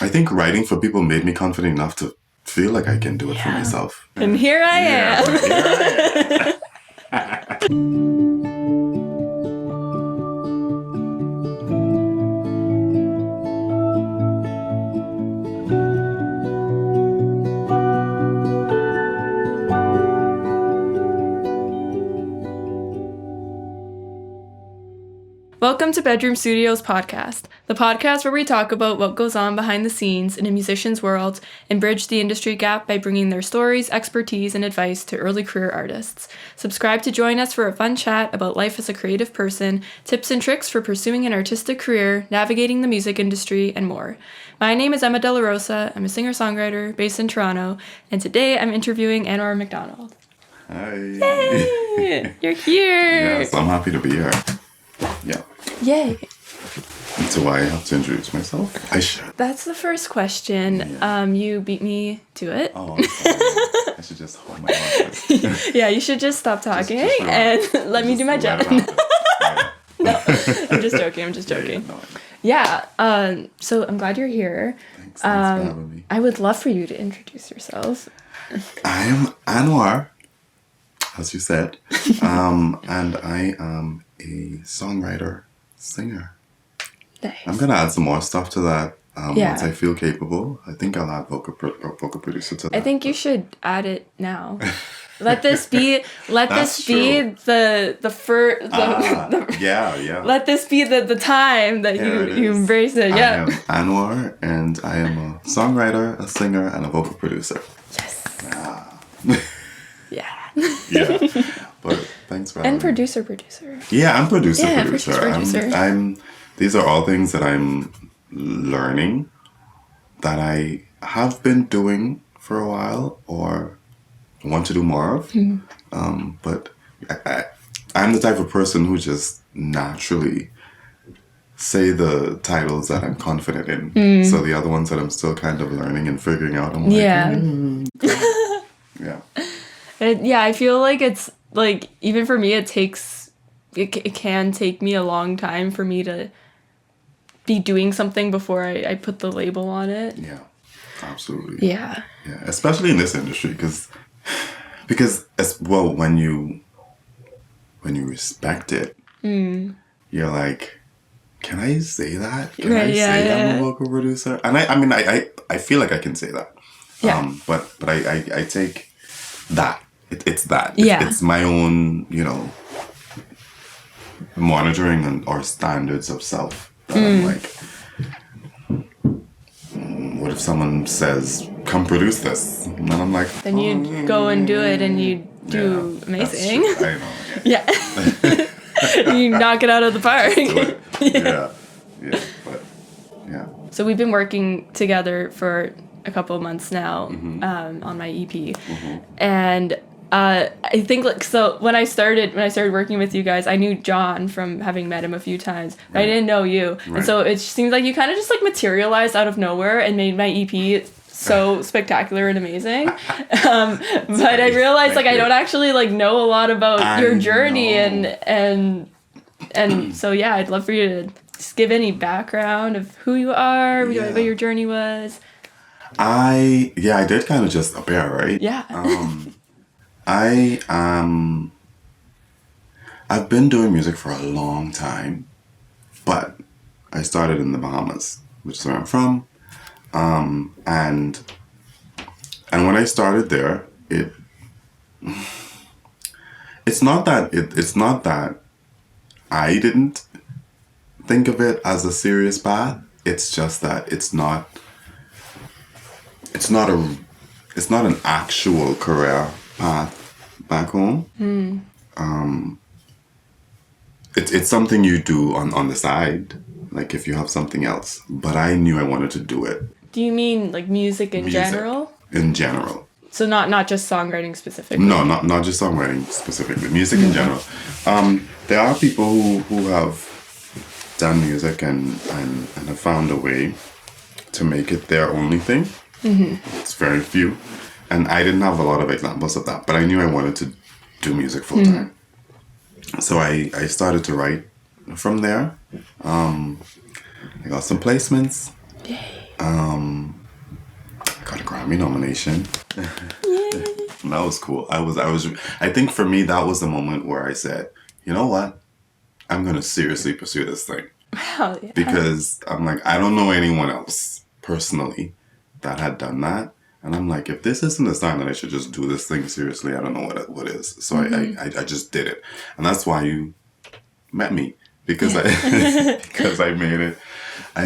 I think writing for people made me confident enough to feel like I can do it for myself. And here I am. Welcome to Bedroom Studios Podcast, the podcast where we talk about what goes on behind the scenes in a musician's world and bridge the industry gap by bringing their stories, expertise, and advice to early career artists. Subscribe to join us for a fun chat about life as a creative person, tips and tricks for pursuing an artistic career, navigating the music industry, and more. My name is Emma De La Rosa. I'm a singer-songwriter based in Toronto, and today I'm interviewing Anwar McDonald. Hi. Yay! You're here! Yes, I'm happy to be here. Yeah. Yay. So I have to introduce myself? I should. That's the first question. Yeah. You beat me to it. Oh, I'm sorry. I should just hold my mouth. Yeah, you should just stop talking and let me do my job. No, I'm just joking. Yeah, so I'm glad you're here. Thanks for having me. I would love for you to introduce yourself. I am Anwar, as you said, and I am a songwriter, singer. Nice. I'm gonna add some more stuff to that once I feel capable. I think I'll add vocal producer to that. I think you should add it now. Let this be. Let this be the first. Yeah. Let this be the time that you embrace it. Yeah. I am Anwar, and I am a songwriter, a singer, and a vocal producer. Yes. Yeah. Yeah. But thanks for having me. Producer. Yeah, I'm producer. I'm these are all things that I'm learning that I have been doing for a while or want to do more of. But I'm the type of person who just naturally say the titles that I'm confident in. So the other ones that I'm still kind of learning and figuring out, I'm like, yeah. Yeah, I feel like it's like, even for me, it can take me a long time for me to be doing something before I put the label on it. Yeah, absolutely. Yeah. Yeah, especially in this industry, because as well, when you respect it, you're like, can I say that? Can I say I'm a vocal producer? And I feel like I can say that. Yeah. But I take that. It's that. Yeah. It's my own, monitoring or standards of self. That I'm like, what if someone says, come produce this? And then I'm like, then you go and do it and you do amazing. I know. Yeah. You knock it out of the park. Yeah. So we've been working together for a couple of months now on my EP. And I think when I started working with you guys, I knew John from having met him a few times, but I didn't know you. Right. And so it seems like you kind of just like materialized out of nowhere and made my EP so spectacular and amazing. But I realized I don't actually like know a lot about your journey and so yeah, I'd love for you to just give any background of who you are, what your journey was. I did kind of just appear, right? Yeah. I've been doing music for a long time, but I started in the Bahamas, which is where I'm from. And when I started there, it's not that I didn't think of it as a serious path. It's just that it's not an actual career path back home. It's something you do on the side, like if you have something else. But I knew I wanted to do it. Do you mean like music in general? In general. So not just songwriting specifically? No, not just songwriting specifically. Music in general. There are people who have done music and have found a way to make it their only thing. It's very few. And I didn't have a lot of examples of that, but I knew I wanted to do music full time. So I started to write from there. I got some placements. Yay. I got a Grammy nomination. Yay. That was cool. I think for me, that was the moment where I said, you know what? I'm going to seriously pursue this thing. Wow, yeah. Because I'm like, I don't know anyone else personally that had done that. And I'm like, if this isn't a sign that I should just do this thing seriously, I don't know what is. So I just did it. And that's why you met me. Because because I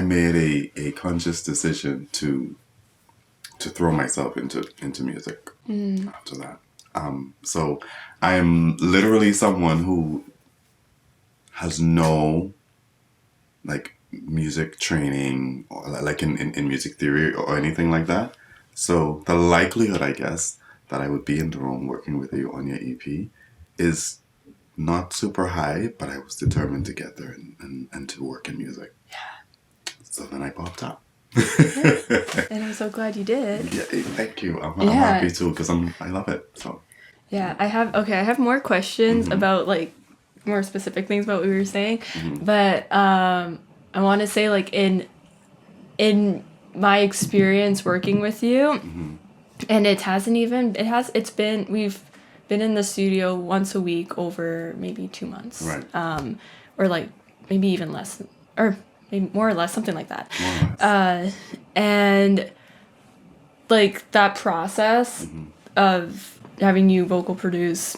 made a conscious decision to throw myself into music after that. So I am literally someone who has no like music training or like in music theory or anything like that. So the likelihood, I guess, that I would be in the room working with you on your EP is not super high, but I was determined to get there and to work in music. Yeah. So then I popped up. And I'm so glad you did. Yeah, thank you. I'm happy too because I love it. So yeah, I have more questions about like more specific things about what we were saying, but I want to say like in my experience working with you, and it's been we've been in the studio once a week over maybe 2 months, right, or like maybe even less, or maybe more or less, something like that. And like that process of having you vocal produce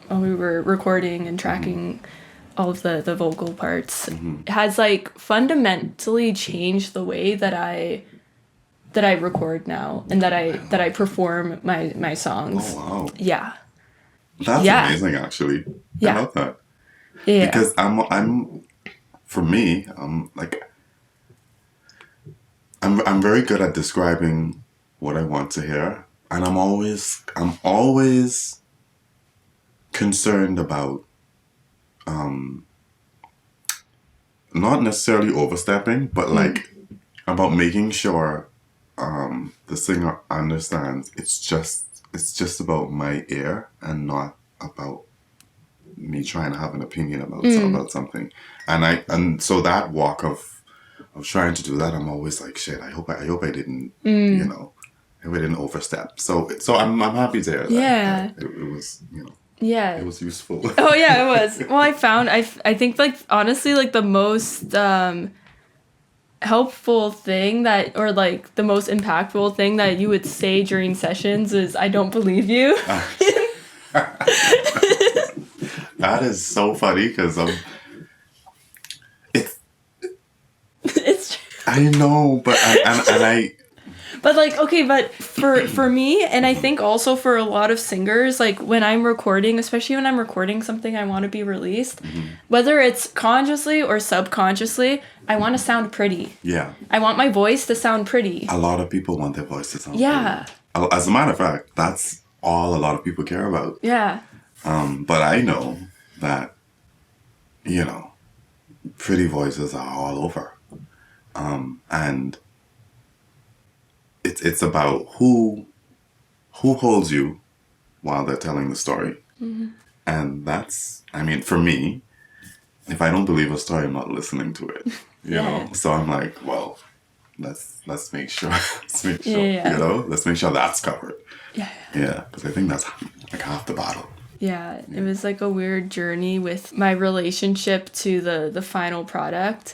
while we were recording and tracking all of the vocal parts has like fundamentally changed the way that I record now and that I perform my songs. Oh wow. Yeah. That's amazing actually. Yeah. I love that. Yeah. Because I'm for me, I'm very good at describing what I want to hear, and I'm always concerned about not necessarily overstepping, but like about making sure the singer understands it's just about my ear and not about me trying to have an opinion about something. And so that walk of trying to do that, I'm always like, shit, I hope I didn't I hope I didn't overstep. So I'm happy to hear that. Yeah. That it was, Yeah. it was useful. Oh yeah, it was. Well, I think like honestly like the most helpful thing that, or like the most impactful thing that you would say during sessions is, I don't believe you. That is so funny because It's true. I know, but I But like, okay, but for me, and I think also for a lot of singers, like when I'm recording, especially when I'm recording something I want to be released, whether it's consciously or subconsciously, I want to sound pretty. Yeah. I want my voice to sound pretty. A lot of people want their voice to sound Yeah. pretty. As a matter of fact, that's all a lot of people care about. Yeah. But I know that, pretty voices are all over. And it's about who holds you while they're telling the story. And that's, I mean, for me, if I don't believe a story, I'm not listening to it. You know? So I'm like, well, let's make sure, let's make sure that's covered. Yeah. Yeah, because I think that's like half the battle. Yeah, it was like a weird journey with my relationship to the final product.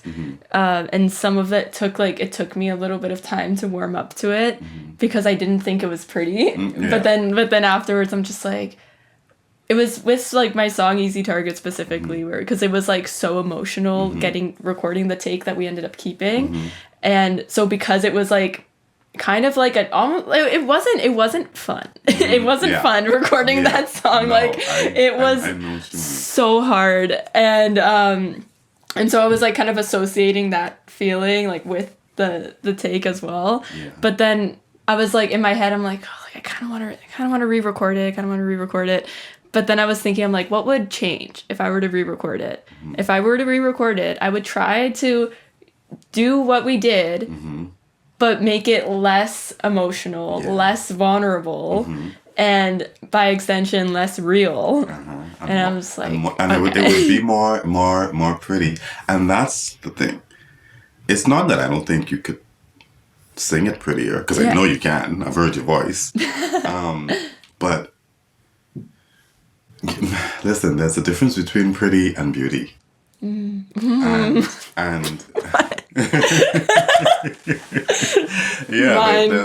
And some of it took me a little bit of time to warm up to it because I didn't think it was pretty. But then afterwards I'm just like, it was with like my song Easy Target specifically, where because it was like so emotional recording the take that we ended up keeping. And so because it was like kind of like it wasn't fun. It wasn't fun recording that song. No, it was so hard. And so I was like kind of associating that feeling like with the take as well. But then I was like in my head, I'm like, oh, I kind of want to re-record it. But then I was thinking, I'm like, what would change if I were to re-record it? If I were to re-record it, I would try to do what we did, but make it less emotional, less vulnerable, and by extension, less real. And I was like, it would be more pretty. And that's the thing. It's not that I don't think you could sing it prettier, because I know you can. I've heard your voice. But listen, there's a difference between pretty and beauty. And yeah,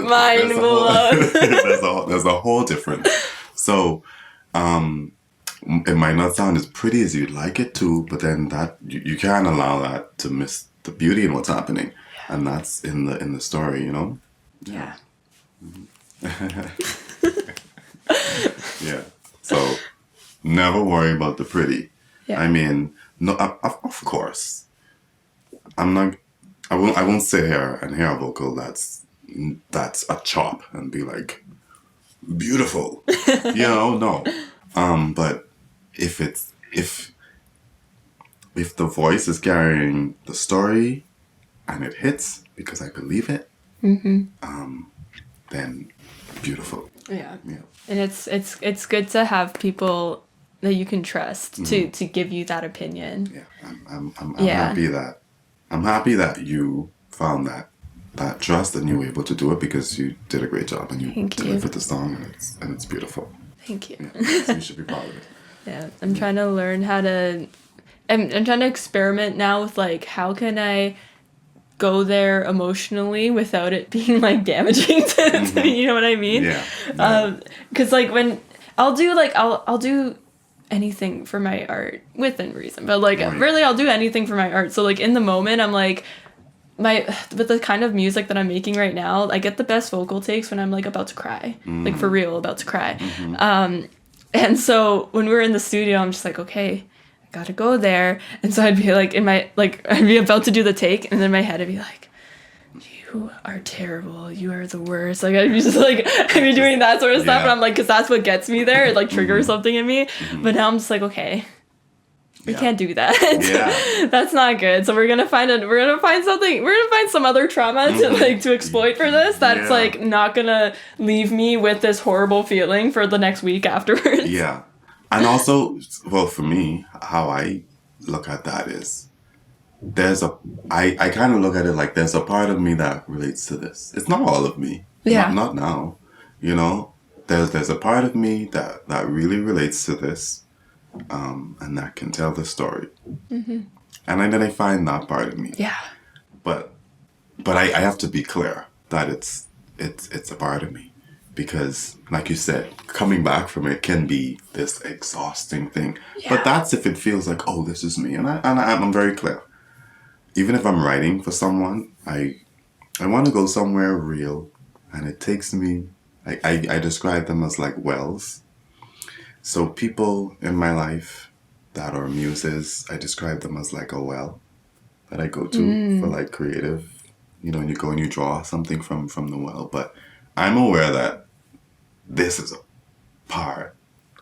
mind blown. there's a whole difference. So it might not sound as pretty as you'd like it to, but then that you can't allow that to miss the beauty in what's happening, and that's in the story, you know. Yeah. Yeah. So never worry about the pretty. Yeah. I mean, no, of course. I won't sit here and hear a vocal that's a chop and be like beautiful. No. But if the voice is carrying the story and it hits because I believe it, then beautiful. Yeah. And it's good to have people that you can trust to give you that opinion. Yeah, I'm happy that you found that trust and you were able to do it, because you did a great job and you delivered the song, and it's beautiful. Thank you. Yeah, so you should be proud of it. Yeah, I'm trying to learn how to. I'm trying to experiment now with like how can I go there emotionally without it being like damaging to me, you know what I mean? Yeah. Because like when I'll do anything for my art within reason, but like really I'll do anything for my art. So like in the moment I'm like with the kind of music that I'm making right now, I get the best vocal takes when I'm like about to cry, like for real about to cry. And so when we were in the studio, I'm just like, okay, I gotta go there. And so I'd be like I'd be about to do the take, and then my head would be like, you are terrible, you are the worst. Like I'd be just like I'd be doing that sort of stuff, and I'm like, because that's what gets me there. It like triggers something in me. But now I'm just like, okay, we can't do that. That's not good. So we're gonna find some other trauma to exploit for this. That's like not gonna leave me with this horrible feeling for the next week afterwards. Yeah. And also, well, for me, how I look at that is I kind of look at it like there's a part of me that relates to this. It's not all of me. Yeah. Not now. You know, there's a part of me that really relates to this, and that can tell the story. And then I find that part of me. Yeah. But I have to be clear that it's a part of me, because like you said, coming back from it can be this exhausting thing. Yeah. But that's if it feels like, oh, this is me, and I'm very clear. Even if I'm writing for someone, I want to go somewhere real, and it takes me. I describe them as like wells. So people in my life that are muses, I describe them as like a well that I go to for like creative. You know, and you go and you draw something from the well. But I'm aware that this is a part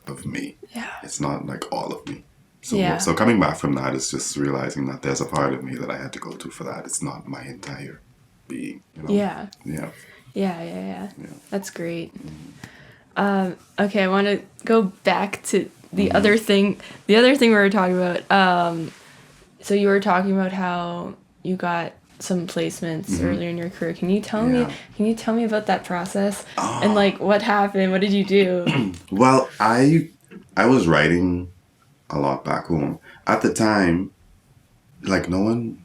of me. Yeah. It's not like all of me. So coming back from that is just realizing that there's a part of me that I had to go to for that. It's not my entire being. You know? Yeah. Yeah. That's great. Okay, I want to go back to the other thing. The other thing we were talking about. So you were talking about how you got some placements earlier in your career. Can you tell me? Can you tell me about that process and like what happened? What did you do? Well, I was writing a lot back home at the time. Like no one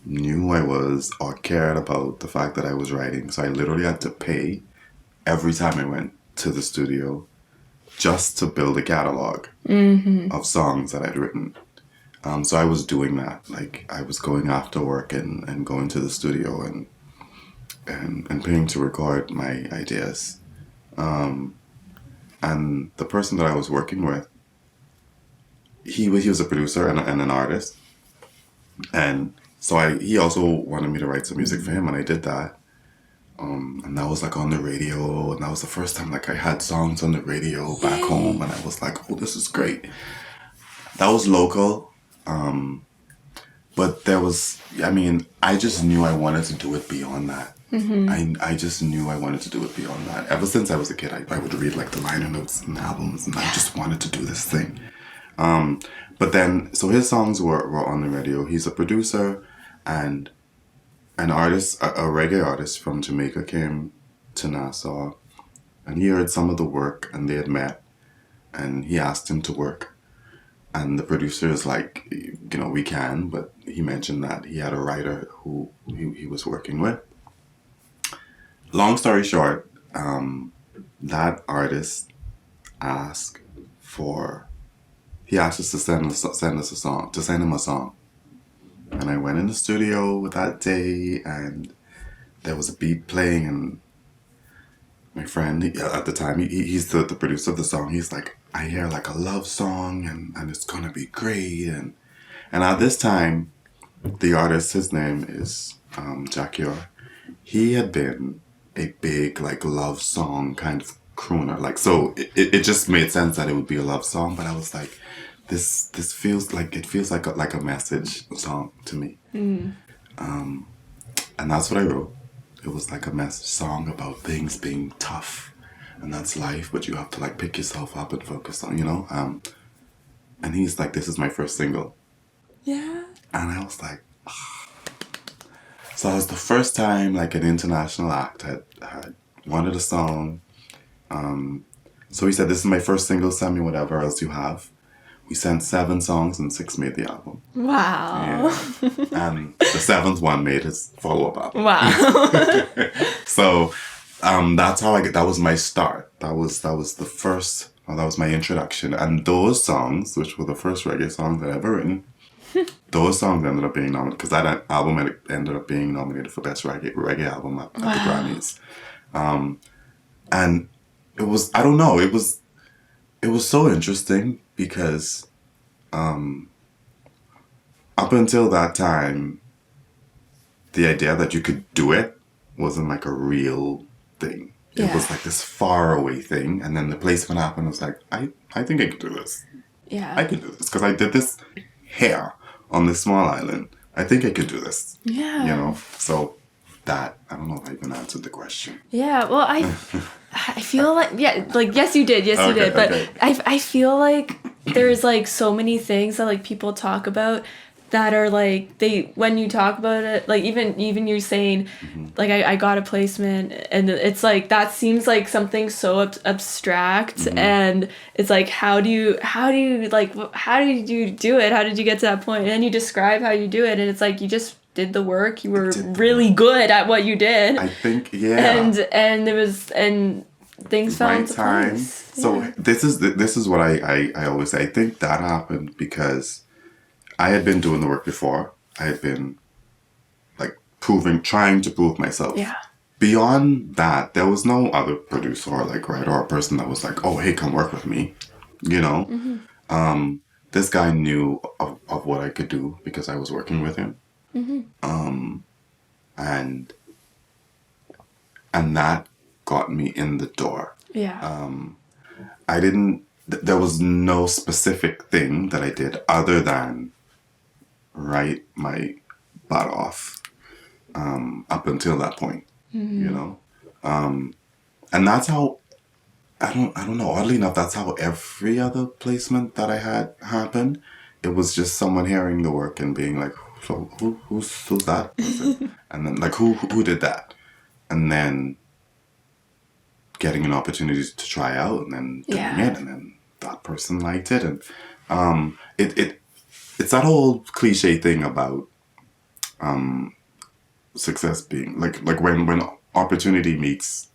knew who I was or cared about the fact that I was writing. So I literally had to pay every time I went to the studio just to build a catalog of songs that I'd written. So I was doing that. Like I was going after work and going to the studio and paying to record my ideas. And the person that I was working with, he was a producer and an artist. And so he also wanted me to write some music for him, and I did that. And that was like on the radio, and that was the first time like I had songs on the radio back home, and I was like, oh, this is great. That was local. But there was, I just knew I wanted to do it beyond that. I just knew I wanted to do it beyond that. Ever since I was a kid, I would read like the liner notes and albums, and I just wanted to do this thing. But then, so his songs were on the radio. He's a producer, and an artist, a reggae artist from Jamaica came to Nassau, and he heard some of the work, and they had met, and he asked him to work. And the producer is like, we can, but he mentioned that he had a writer who he was working with. Long story short, that artist asked he asked us to send him a song. And I went in the studio that day, and there was a beat playing, and my friend, at the time, he's the producer of the song. He's like, I hear like a love song, and it's gonna be great. And at this time, the artist, his name is Jah Cure. He had been a big like love song kind of crooner. Like, so it just made sense that it would be a love song. But I was like, this feels like like a message song to me. And that's what I wrote. It was like a message song about things being tough, and that's life, but you have to like pick yourself up and focus on, and he's like, this is my first single. Yeah. And I was like, so it was the first time like an international act had wanted a song. So he said, this is my first single, send me whatever else you have. We sent 7 songs and 6 made the album. Wow. Yeah. And the 7th one made his follow-up album. Wow. So that's how that was my start. That was the first, that was my introduction. And those songs, which were the first reggae songs I'd ever written, those songs ended up being nominated, because that album ended up being nominated for Best Reggae Album at the Grammys. And it was, I don't know, it was so interesting because up until that time, the idea that you could do it wasn't like a real thing. Yeah. It was like this far away thing. And then the placement happened. I was like, I think I could do this. Yeah. I could do this because I did this here on this small island. I think I could do this. Yeah. So that, I don't know if I even answered the question. Yeah. Well, I feel like, yes, you did. Yes, you did. But okay. I feel like there's like so many things that like people talk about that are like, when you talk about it, like even you saying, like I got a placement, and it's like that seems like something so abstract, and it's like how did you do it? How did you get to that point? And then you describe how you do it, and it's like you just did the work. You were really good at what you did. I think, yeah. And it was, and things fell into time. place. So Yeah. this is what I always say. I think that happened because I had been doing the work before. I had been like trying to prove myself. Yeah. Beyond that, there was no other producer or like writer or person that was like, oh, hey, come work with me. This guy knew of what I could do because I was working with him. And that got me in the door. Yeah. There was no specific thing that I did other than write my butt off up until that point, and that's how, I don't know, oddly enough, that's how every other placement that I had happened. It was just someone hearing the work and being like, so who's that person? And then like, who did that? And then getting an opportunity to try out, and then doing it, and then that person liked it, and it's that whole cliche thing about success being like when opportunity meets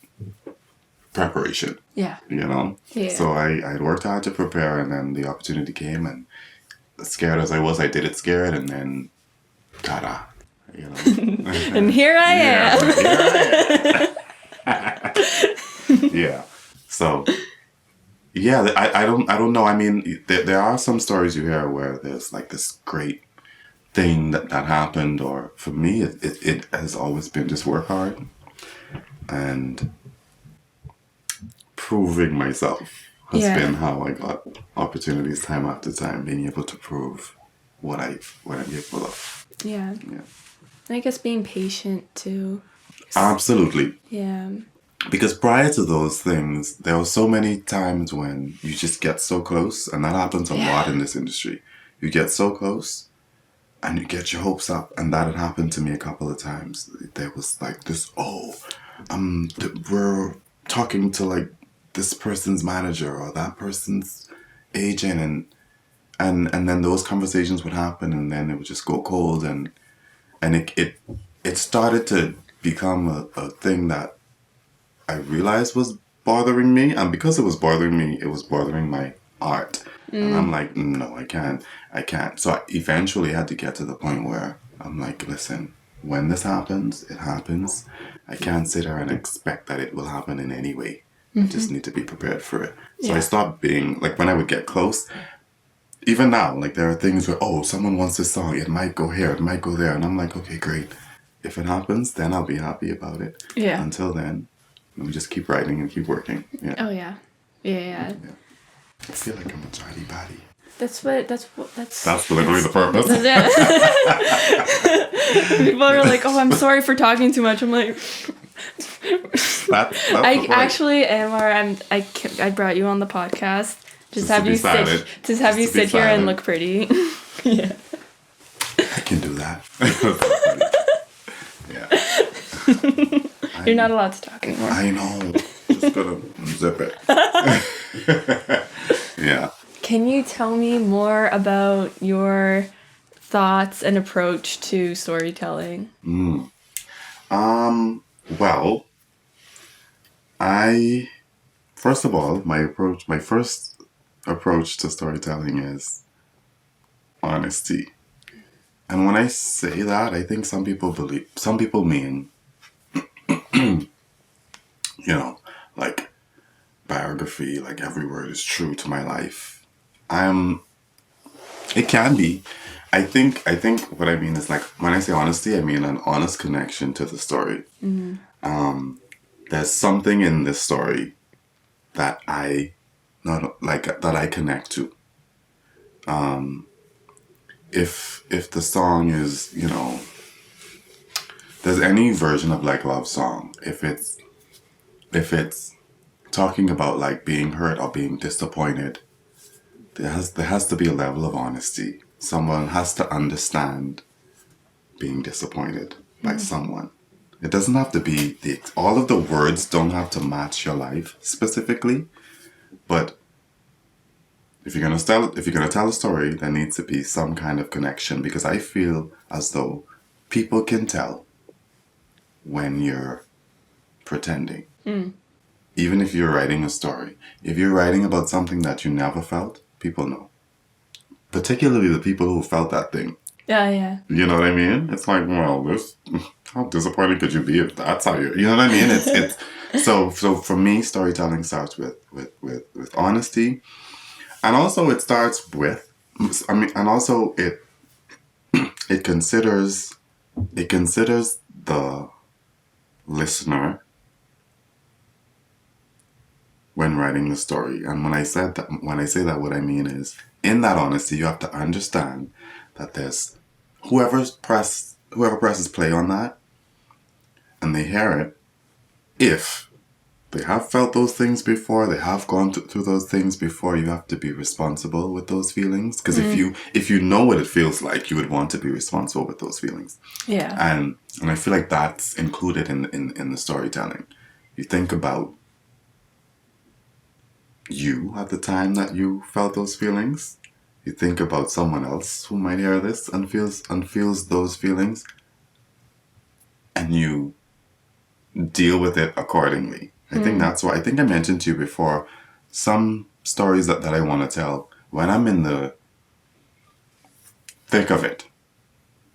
preparation. Yeah. Yeah. So I worked hard to prepare, and then the opportunity came, and scared as I was, I did it scared, and then ta-da, And here I am. Yeah. So, yeah, I don't know. I mean, there are some stories you hear where there's like this great thing that happened, or for me, it has always been just work hard and proving myself has been how I got opportunities time after time, being able to prove what I'm capable of. Yeah. Yeah. And I guess being patient too. Absolutely. Yeah. Because prior to those things, there were so many times when you just get so close, and that happens a lot in this industry. You get so close, and you get your hopes up, and that had happened to me a couple of times. There was like this, we're talking to like this person's manager or that person's agent, and then those conversations would happen, and then it would just go cold, and it started to become a thing that I realized was bothering me, and because it was bothering me, it was bothering my art. And I'm like, no, I can't. So I eventually had to get to the point where I'm like, listen, when this happens, it happens. I can't sit there and expect that it will happen in any way. I just need to be prepared for it. So I stopped being, like, when I would get close, even now, like, there are things where, someone wants this song, it might go here, it might go there. And I'm like, okay, great. If it happens, then I'll be happy about it. Yeah. Until then, let me just keep writing and keep working. Yeah. Oh, yeah. Yeah. I feel like I'm a chatty patty. That's literally the purpose. Yeah. People are like, "Oh, I'm sorry for talking too much." I'm like, that's I actually, Anwar, I brought you on the podcast. Just have you sit here and look pretty. Yeah. I can do that. Yeah. You're not allowed to talk anymore. I know. Just gotta zip it. Yeah. Can you tell me more about your thoughts and approach to storytelling? Well, first of all, my first approach to storytelling is honesty. And when I say that, I think some people mean, like biography, like every word is true to my life. It can be. I think what I mean is, like, when I say honesty, I mean an honest connection to the story. There's something in this story that I connect to. If the song is, there's any version of like love song, if it's talking about like being hurt or being disappointed, there has to be a level of honesty. Someone has to understand being disappointed by someone. It doesn't have to be all of the words don't have to match your life specifically, but if you're gonna tell a story, there needs to be some kind of connection, because I feel as though people can tell when you're pretending. Even if you're writing a story, if you're writing about something that you never felt, people know. Particularly the people who felt that thing. Yeah. You know what I mean? It's like, well, how disappointed could you be if that's how you know what I mean? It's so for me, storytelling starts with honesty, and also it starts with, and also it considers the listener when writing the story. And when I say that, what I mean is, in that honesty, you have to understand that there's whoever presses play on that and they hear it, if they have felt those things before, they have gone through those things before, you have to be responsible with those feelings. Because if you know what it feels like, you would want to be responsible with those feelings. Yeah. And I feel like that's included in the storytelling. You think about you at the time that you felt those feelings. You think about someone else who might hear this and feels those feelings, and you deal with it accordingly. I think that's why, I think I mentioned to you before, some stories that I want to tell, when I'm in the thick of it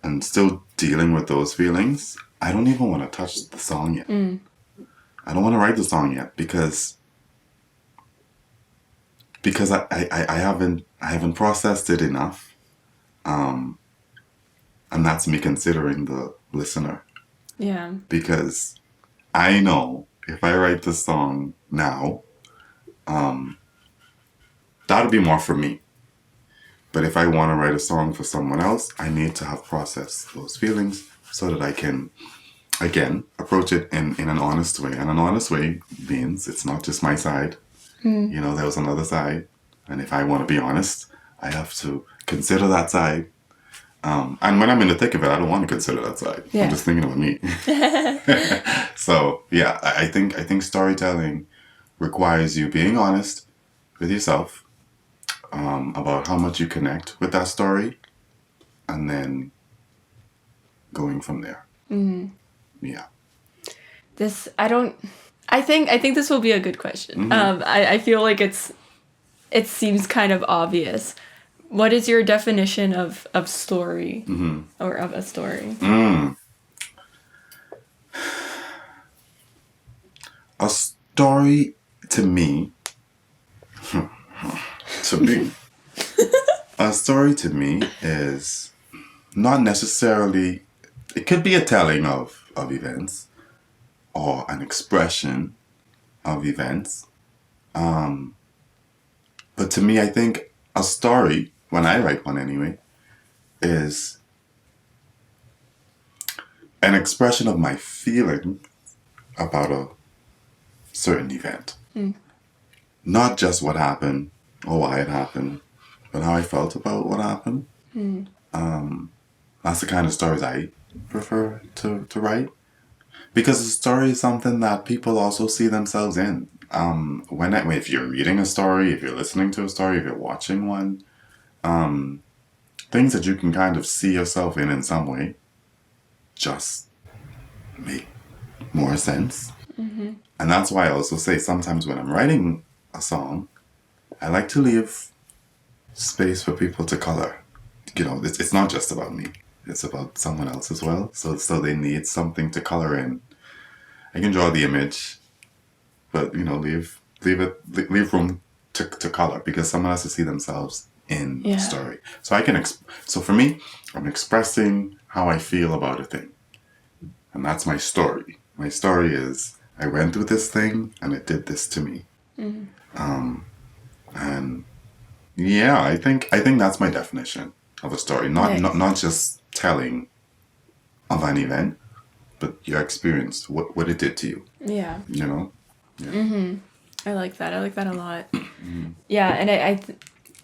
and still dealing with those feelings, I don't even want to touch the song yet. I don't want to write the song yet, because I haven't processed it enough, and that's me considering the listener. Yeah. Because I know if I write the song now, that'll be more for me. But if I want to write a song for someone else, I need to have processed those feelings so that I can, again, approach it in an honest way. And an honest way means it's not just my side. There's another side. And if I want to be honest, I have to consider that side And when I'm in the thick of it, I don't want to consider that side. Yeah. I'm just thinking about me. So yeah, I think storytelling requires you being honest with yourself about how much you connect with that story, and then going from there. Yeah. This I don't. I think this will be a good question. I feel like it seems kind of obvious. What is your definition of story or of a story? A story to me, a story to me is not necessarily, it could be a telling of events or an expression of events. But to me, I think a story, when I write one anyway, is an expression of my feeling about a certain event. Not just what happened or why it happened, but how I felt about what happened. That's the kind of stories I prefer to write. Because a story is something that people also see themselves in. If you're reading a story, if you're listening to a story, if you're watching one, things that you can kind of see yourself in some way just make more sense. And that's why I also say sometimes when I'm writing a song, I like to leave space for people to color. It's not just about me. It's about someone else as well. So they need something to color in. I can draw the image, but leave room to color, because someone has to see themselves in the story. So so for me, I'm expressing how I feel about a thing, and that's my story. My story is I went through this thing and it did this to me. And yeah, I think that's my definition of a story. Not just telling of an event, but your experience, what it did to you. Yeah. Yeah. I like that. I like that a lot. Yeah, and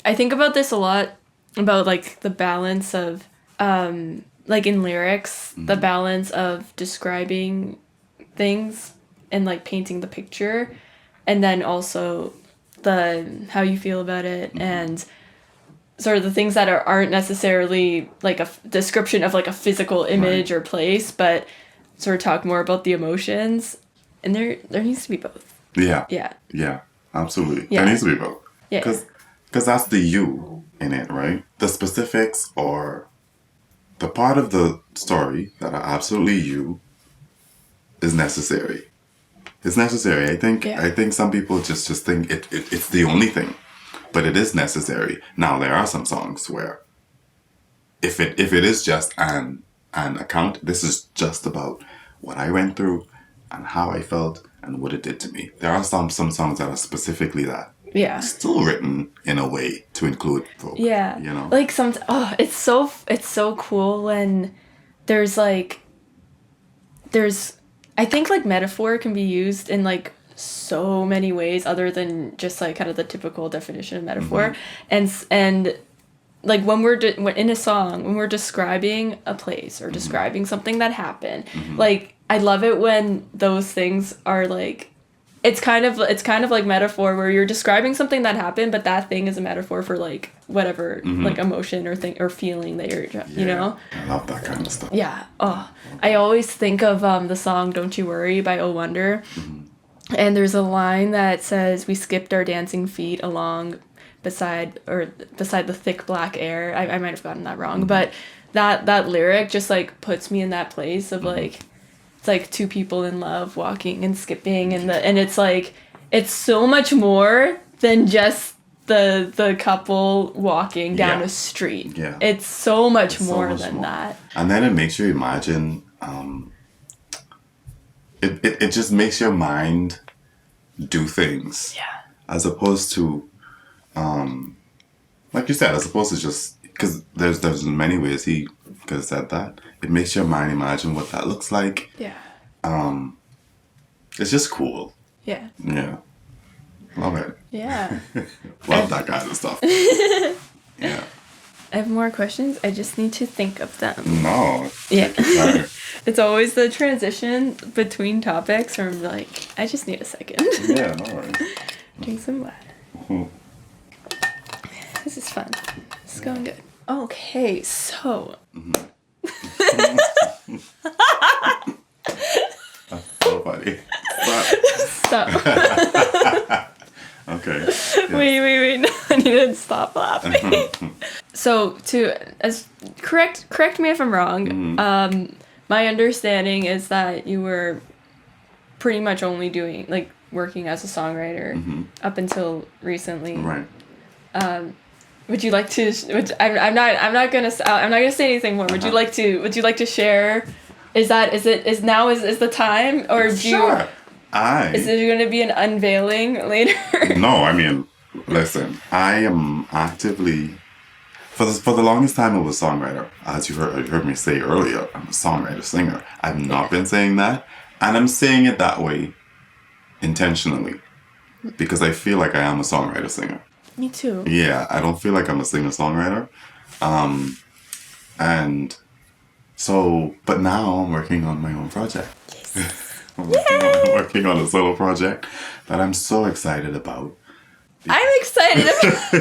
I think about this a lot, about like the balance of like in lyrics, the balance of describing things and like painting the picture, and then also the how you feel about it, and sort of the things that aren't necessarily like a description of like a physical image or place, but sort of talk more about the emotions. And there needs to be both. Yeah, absolutely. Yeah. There needs to be both. Yeah. Because that's the you in it, right? The specifics or the part of the story that are absolutely you is necessary. It's necessary. I think some people just think it's the only thing, but it is necessary. Now there are some songs where if it is just an account, this is just about what I went through and how I felt and what it did to me. There are some songs that are specifically that. Yeah. Still written in a way to include folk. Yeah. Like it's so cool when there's I think like metaphor can be used in like so many ways other than just like kind of the typical definition of metaphor. And like when in a song, when we're describing a place or describing something that happened, like I love it when those things are like, it's kind of like metaphor where you're describing something that happened, but that thing is a metaphor for like whatever like emotion or thing or feeling that you're I love that kind of stuff. Yeah. Oh, I always think of the song "Don't You Worry" by Oh Wonder, and there's a line that says, "We skipped our dancing feet along beside the thick black air." I might have gotten that wrong, but that lyric just like puts me in that place of like, it's like two people in love walking and skipping, and it's like it's so much more than just the couple walking down a street. Yeah. It's so much more than that. And then it makes you imagine, it just makes your mind do things. Yeah. As opposed to, like you said, as opposed to just, because there's many ways he could have said that. It makes your mind imagine what that looks like. Yeah. It's just cool. Yeah. Yeah. Love it. Yeah. Love that kind of stuff. Yeah. I have more questions. I just need to think of them. No. Yeah. Sorry. It's always the transition between topics where I'm like, I just need a second. Yeah, no worries. Drink some water. Mhm. This is fun. This is going good. Okay, so. That's so funny. Stop. Okay. Yes. Wait. No, I need to stop laughing. So correct me if I'm wrong. My understanding is that you were pretty much only working as a songwriter up until recently. Right. Would you like to? I'm not gonna say anything more. Would you like to share? Is now the time, or Sure. is there going to be an unveiling later? No, I mean, listen. I am actively for the longest time I was a songwriter. As you heard me say earlier, I'm a songwriter, singer. I've not been saying that, and I'm saying it that way intentionally because I feel like I am a songwriter, singer. Me too. Yeah, I don't feel like I'm a singer-songwriter. And so, but now I'm working on my own project. Yes. I'm working on a solo project that I'm so excited about. I'm excited about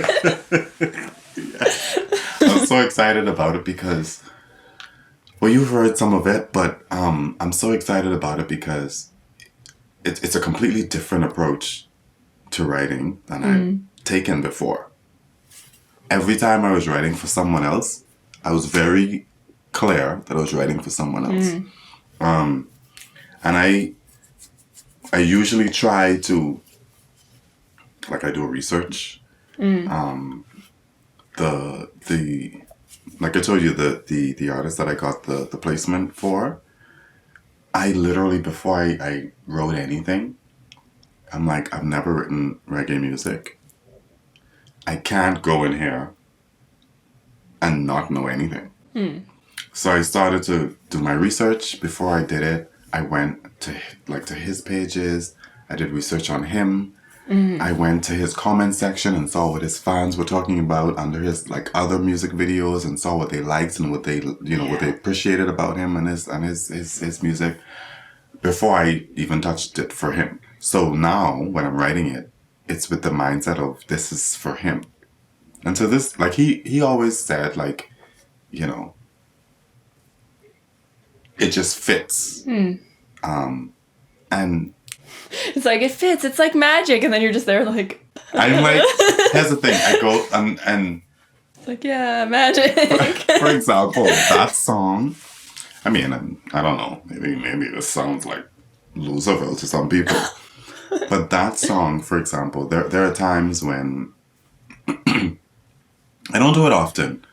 Yes. I'm so excited about it because, well, you've heard some of it, but I'm so excited about it because it's a completely different approach to writing than I've taken before. Every time I was writing for someone else, I was very clear that I was writing for someone else. And I usually try to, like, I do research. Like I told you, the artist that I got the placement for, I literally, before I wrote anything, I'm like, I've never written reggae music. I can't go in here and not know anything. So I started to do my research. Before I did it, I went to his pages. I did research on him. I went to his comment section and saw what his fans were talking about under his other music videos and saw what they liked and what they what they appreciated about him and his music before I even touched it for him. So now when I'm writing it, it's with the mindset of this is for him. And so this, he always said, it just fits. And it's like it fits. It's like magic, and then you're just there like. I'm like, here's the thing. I go and it's like, yeah, magic. For example, that song. I mean, I don't know. Maybe this sounds like Loserville to some people, but that song, for example, there are times when I don't do it often.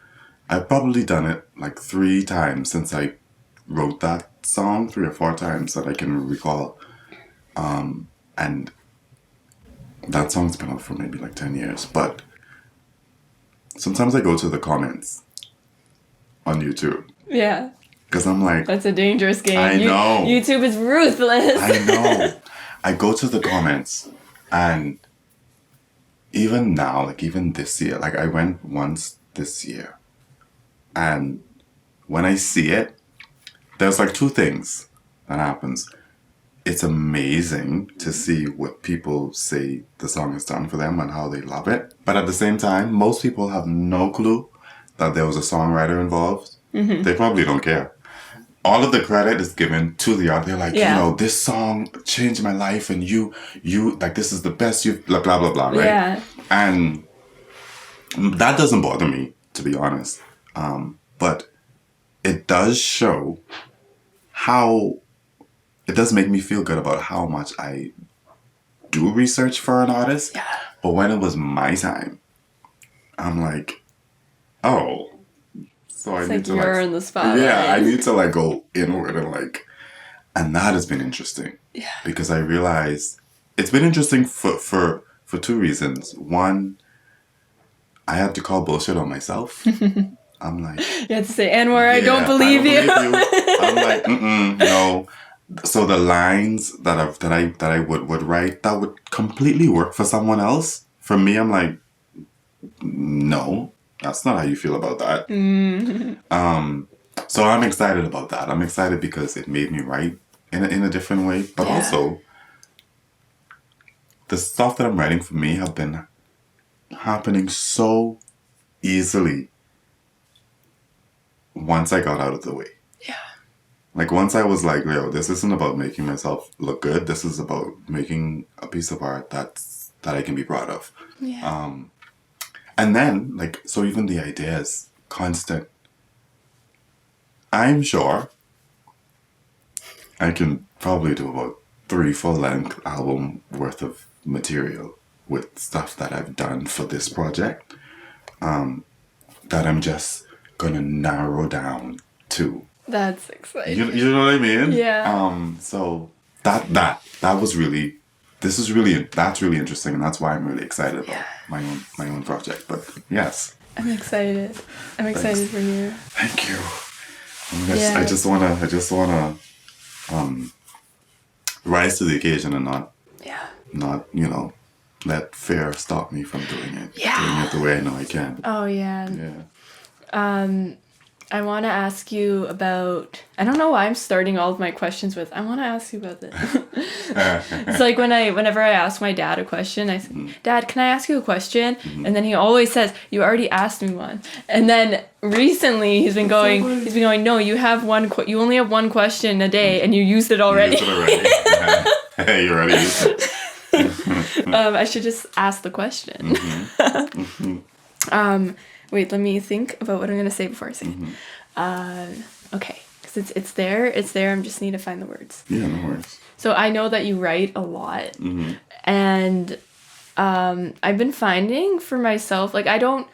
I've probably done it like 3 times since I wrote that song, 3 or 4 times that I can recall. And that song's been out for maybe 10 years, but sometimes I go to the comments on YouTube. Yeah. Because I'm like... That's a dangerous game. I know. YouTube is ruthless. I know. I go to the comments, and even now, even this year, I went once this year, and when I see it, there's 2 things that happens. It's amazing to see what people say the song has done for them and how they love it. But at the same time, most people have no clue that there was a songwriter involved. They probably don't care. All of the credit is given to the artist. They're like, this song changed my life, and you this is the best you've blah blah blah blah, right? Yeah. And that doesn't bother me, to be honest. But it does show how. It does make me feel good about how much I do research for an artist. Yeah. But when it was my time, I'm like, oh. So I need to you're in the spotlight. Yeah, I need to go inward and that has been interesting. Yeah. Because I realized it's been interesting for 2 reasons. One, I had to call bullshit on myself. I'm like, you had to say, Anwar, I don't believe you. I'm like, no. So the lines that I would write that would completely work for someone else, for me, I'm like, no, that's not how you feel about that. So I'm excited about that. I'm excited because it made me write in a different way, but also the stuff that I'm writing for me have been happening so easily once I got out of the way. Yeah. Like once I was like, yo, this isn't about making myself look good. This is about making a piece of art that I can be proud of. Yeah. And then, like, so even the idea is constant. I'm sure I can probably do about 3 full-length album worth of material with stuff that I've done for this project that I'm just gonna narrow down to. That's exciting. You know what I mean? Yeah. So that was really, that's really interesting, and that's why I'm really excited about my own project. But yes, I'm excited. I'm excited for you. thank you. I just wanna rise to the occasion and not let fear stop me from doing it. Doing it the way I know I can. Oh yeah. Yeah. I want to ask you about. I don't know why I'm starting all of my questions with. I want to ask you about this. It's like whenever I ask my dad a question, I say, "Dad, can I ask you a question?" And then he always says, "You already asked me one." And then recently he's been going, "No, you have one. You only have one question a day, and you used it already." You already used it. I should just ask the question. Wait, let me think about what I'm gonna say before I say it. Okay, because it's there. I just need to find the words. Yeah, no worries. So I know that you write a lot, and I've been finding for myself, like I don't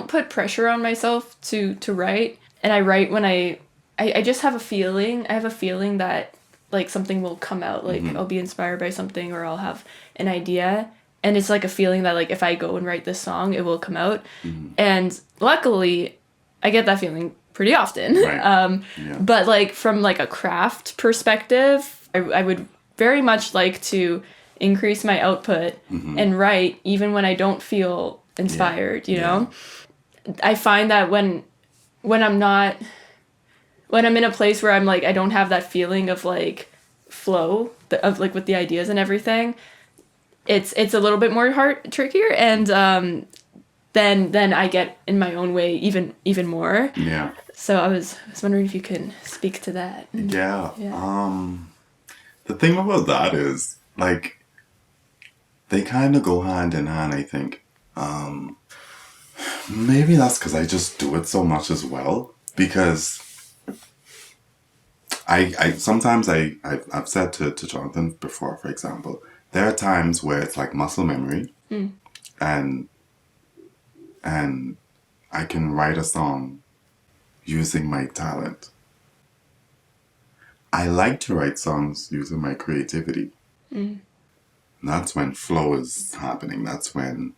put pressure on myself to write, and I write when I just have a feeling. I have a feeling that like something will come out, like I'll be inspired by something, or I'll have an idea. And it's like a feeling that like if I go and write this song, it will come out. And luckily, I get that feeling pretty often. Right. But like from like a craft perspective, I would very much like to increase my output and write even when I don't feel inspired, you know? I find that when I'm in a place where I'm like, I don't have that feeling of like flow of like with the ideas and everything, it's a little bit more trickier, and then I get in my own way even more. Yeah. So I was wondering if you can speak to that. Yeah. The thing about that is like they kind of go hand in hand, I think. Maybe that's because I just do it so much as well, because I sometimes I've said to Jonathan before, for example, there are times where it's like muscle memory, and I can write a song using my talent. I like to write songs using my creativity. That's when flow is happening. That's when,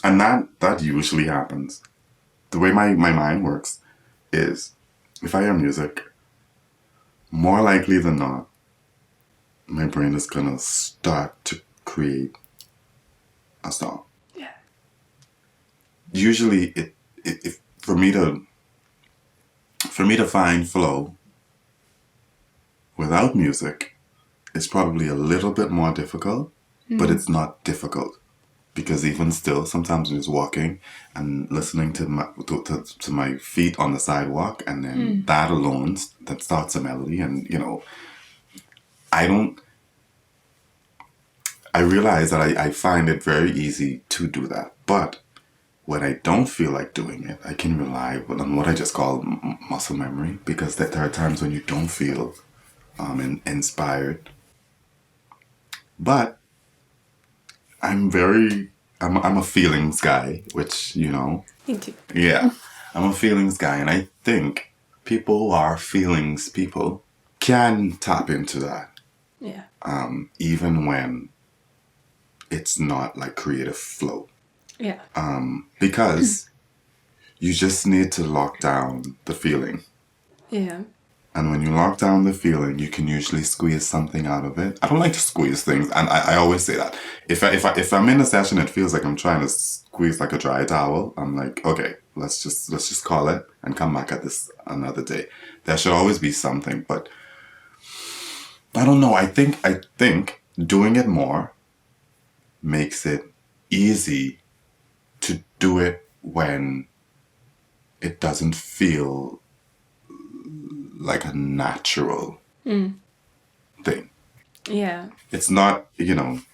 and that usually happens. The way my mind works is, if I hear music, more likely than not, my brain is gonna start to create a song. Yeah. Usually, it for me to find flow without music is probably a little bit more difficult, but it's not difficult, because even still, sometimes I'm just walking and listening to my feet on the sidewalk, and then that alone that starts a melody, and I realize that I find it very easy to do that. But when I don't feel like doing it, I can rely on what I just call muscle memory, because there are times when you don't feel inspired. But I'm a feelings guy, which, Me too. yeah, I'm a feelings guy. And I think people who are feelings people can tap into that. Yeah. Even when it's not like creative flow. Yeah. Because you just need to lock down the feeling. Yeah. And when you lock down the feeling, you can usually squeeze something out of it. I don't like to squeeze things, and I always say that. If I'm in a session, it feels like I'm trying to squeeze like a dry towel. I'm like, okay, let's just call it and come back at this another day. There should always be something, but I don't know. I think doing it more makes it easy to do it when it doesn't feel like a natural thing. Yeah. It's not, you don't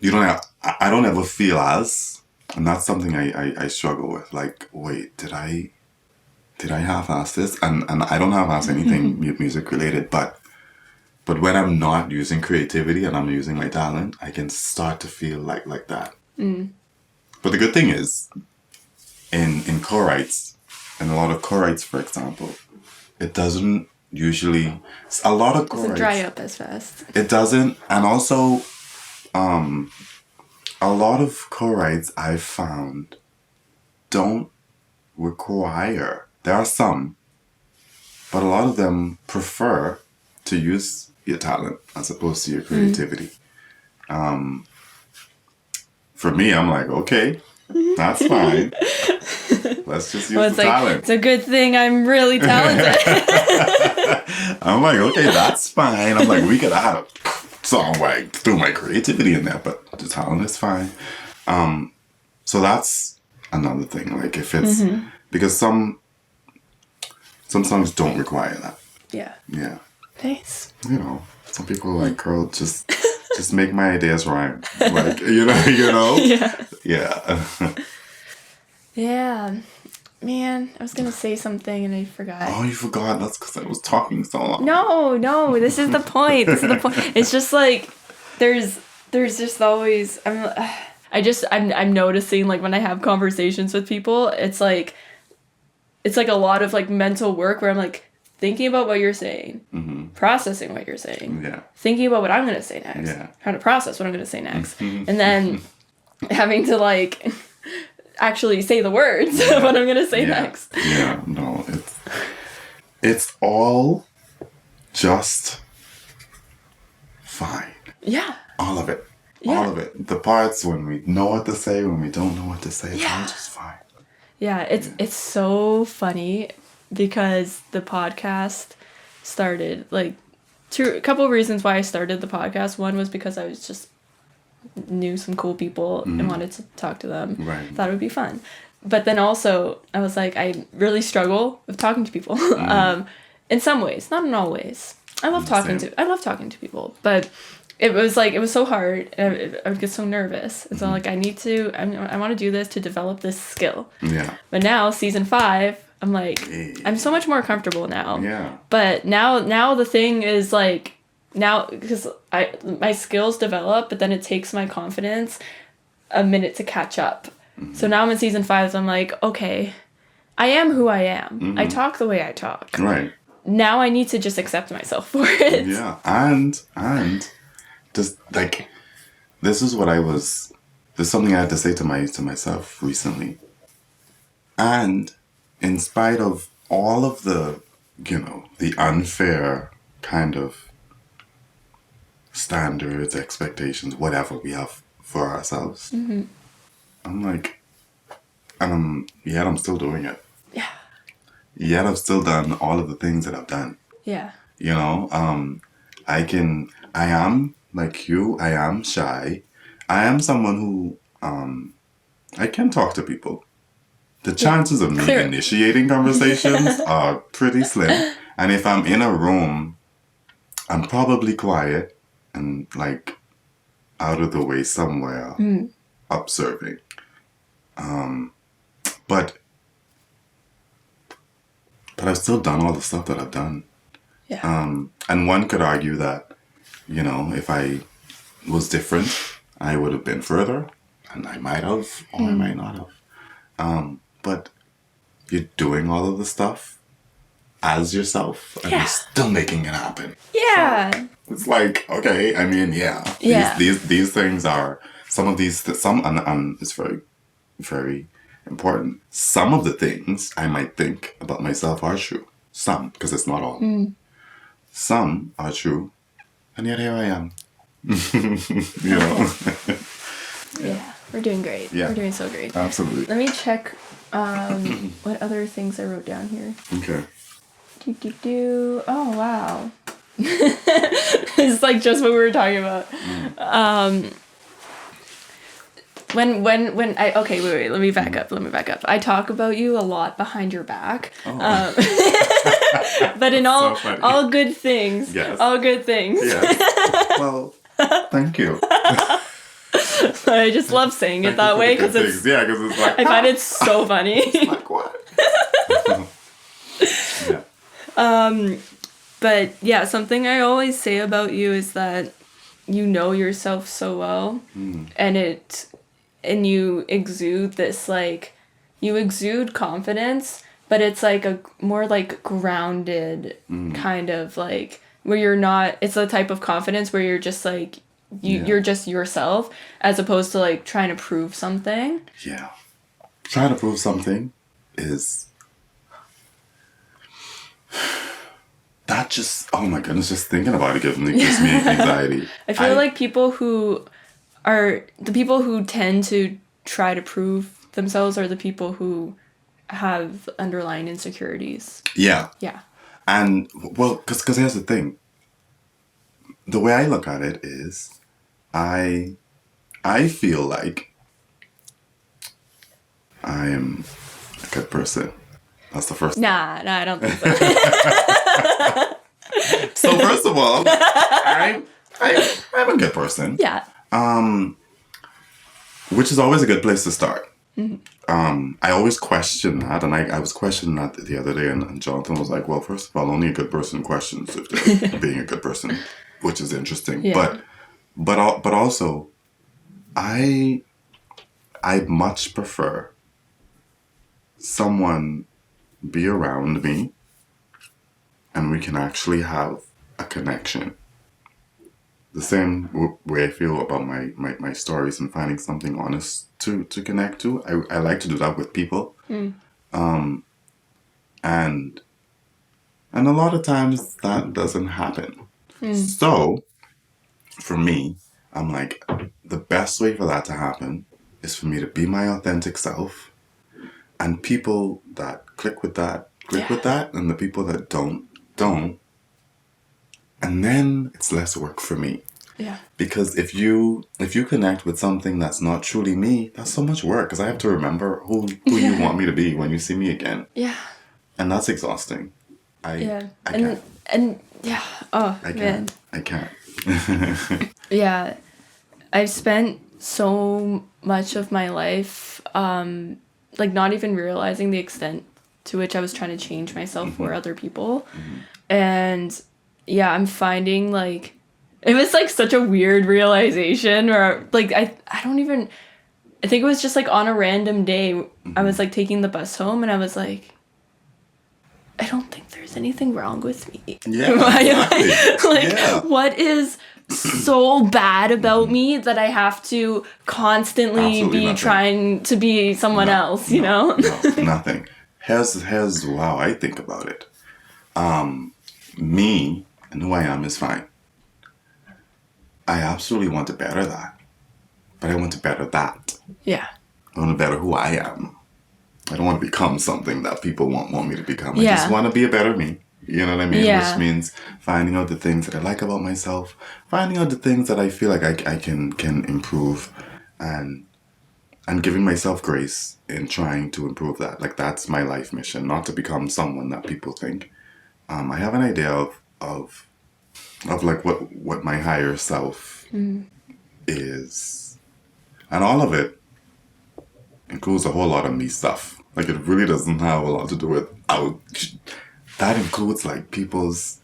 have, I don't ever feel as, and that's something I struggle with. Like, wait, did I half-ass this? And I don't half-ass anything music related, but when I'm not using creativity and I'm using my talent, I can start to feel like that. But the good thing is, in co-writes, and a lot of co-writes, for example, it doesn't usually, a lot of co-writes, Doesn't dry up as fast. it doesn't, and also a lot of co-writes I've found don't require, there are some, but a lot of them prefer to use your talent as opposed to your creativity. For me, I'm like, okay, that's fine. Let's just use the talent. It's a good thing I'm really talented. I'm like, okay, that's fine. I'm like, we could add a song where I threw my creativity in there, but the talent is fine. So that's another thing. Like if it's, because some songs don't require that. Yeah. Yeah. Nice. Some people are like, girl, just make my ideas rhyme. Like, you know? Yeah. Yeah. Yeah. Man, I was going to say something and I forgot. Oh, you forgot? That's because I was talking so long. No, this is the point. It's just like, there's just always, I'm noticing like when I have conversations with people, it's like a lot of like mental work where I'm like thinking about what you're saying, processing what you're saying, thinking about what I'm going to say next, trying to process what I'm going to say next, and then having to like actually say the words of what I'm going to say next. Yeah, no, it's all just fine. Yeah. All of it. Yeah. All of it. The parts when we know what to say, when we don't know what to say, it's all just fine. Yeah, it's so funny because the podcast started like a couple of reasons why I started the podcast. One was because I was just knew some cool people and wanted to talk to them. Right. Thought it would be fun. But then also I was like, I really struggle with talking to people. In some ways, not in all ways. I love talking to people, but it was so hard. I would get so nervous. And so like I want to do this to develop this skill. Yeah. But now season 5, I'm like, I'm so much more comfortable now. Yeah. But now the thing is like, now because my skills develop, but then it takes my confidence a minute to catch up. So now I'm in season 5, so I'm like, okay, I am who I am. I talk the way I talk. Right. Now I need to just accept myself for it. Yeah. And just like, this is something I had to say to myself recently. And in spite of all of the, the unfair kind of standards, expectations, whatever we have for ourselves, I'm like, yet I'm still doing it. Yeah. Yet I've still done all of the things that I've done. Yeah. I am like you, I am shy. I am someone who, I can talk to people. The chances of me initiating conversations are pretty slim. And if I'm in a room, I'm probably quiet and like out of the way somewhere, observing. But I've still done all the stuff that I've done. Yeah. And one could argue that, if I was different, I would have been further, and I might have, or I might not have. But you're doing all of the stuff as yourself, and you're still making it happen. Yeah. So it's like, okay, I mean, these things are, and it's very, very important. Some of the things I might think about myself are true. Some, because it's not all. Some are true, and yet here I am. You know? Yeah, we're doing great. Yeah. We're doing so great. Absolutely. Let me check what other things I wrote down here. Okay. Oh, wow. It's like just what we were talking about. When I okay, wait, let me back up. I talk about you a lot behind your back. But in all So funny. all good things. Yes. All good things. Yes. Well, thank you. I just love saying it that way because it's it's like I find it so funny. like what? Yeah. But yeah, something I always say about you is that you know yourself so well, and you exude this like you exude confidence, but it's like a more like grounded kind of like where you're not. It's the type of confidence where you're just like you're just yourself as opposed to like trying to prove something. Yeah. Trying to prove something is. That just, oh my goodness, just thinking about it gives me anxiety. I feel like people who tend to try to prove themselves are the people who have underlying insecurities. Yeah. Yeah. And, well, because here's the thing. The way I look at it is, I feel like I am a good person. That's the first. Nah, I don't think so. So first of all, I'm a good person. Yeah. Which is always a good place to start. I always question that, and I was questioning that the other day, and Jonathan was like, "Well, first of all, only a good person questions if they're being a good person," which is interesting. Yeah. But also, I much prefer someone be around me, and we can actually have a connection. The same way I feel about my stories and finding something honest to connect to. I like to do that with people. And a lot of times that doesn't happen. So, for me, I'm like, the best way for that to happen is for me to be my authentic self. And people that click with that, and the people that don't. And then it's less work for me. Yeah. Because if you connect with something that's not truly me, that's so much work. Because I have to remember who you want me to be when you see me again. Yeah. And that's exhausting. I can't. And yeah. Oh, man. I can't. Yeah. I've spent so much of my life like not even realizing the extent to which I was trying to change myself for other people. And yeah, I'm finding like it was like such a weird realization where like I think it was just like on a random day I was like taking the bus home and I was like, I don't think there's anything wrong with me. Yeah. Exactly. What is so bad about me that I have to constantly Absolutely be nothing. trying to be someone else, you know? No, nothing. Here's how I think about it. Me and who I am is fine. I absolutely want to better that. But I want to better that. Yeah. I want to better who I am. I don't want to become something that people want me to become. Yeah. I just want to be a better me. You know what I mean? Yeah. Which means finding out the things that I like about myself, finding out the things that I feel like I can improve, and giving myself grace in trying to improve that. Like, that's my life mission, not to become someone that people think. I have an idea of like what my higher self is. And all of it includes a whole lot of me stuff. Like, it really doesn't have a lot to do with that includes like people's,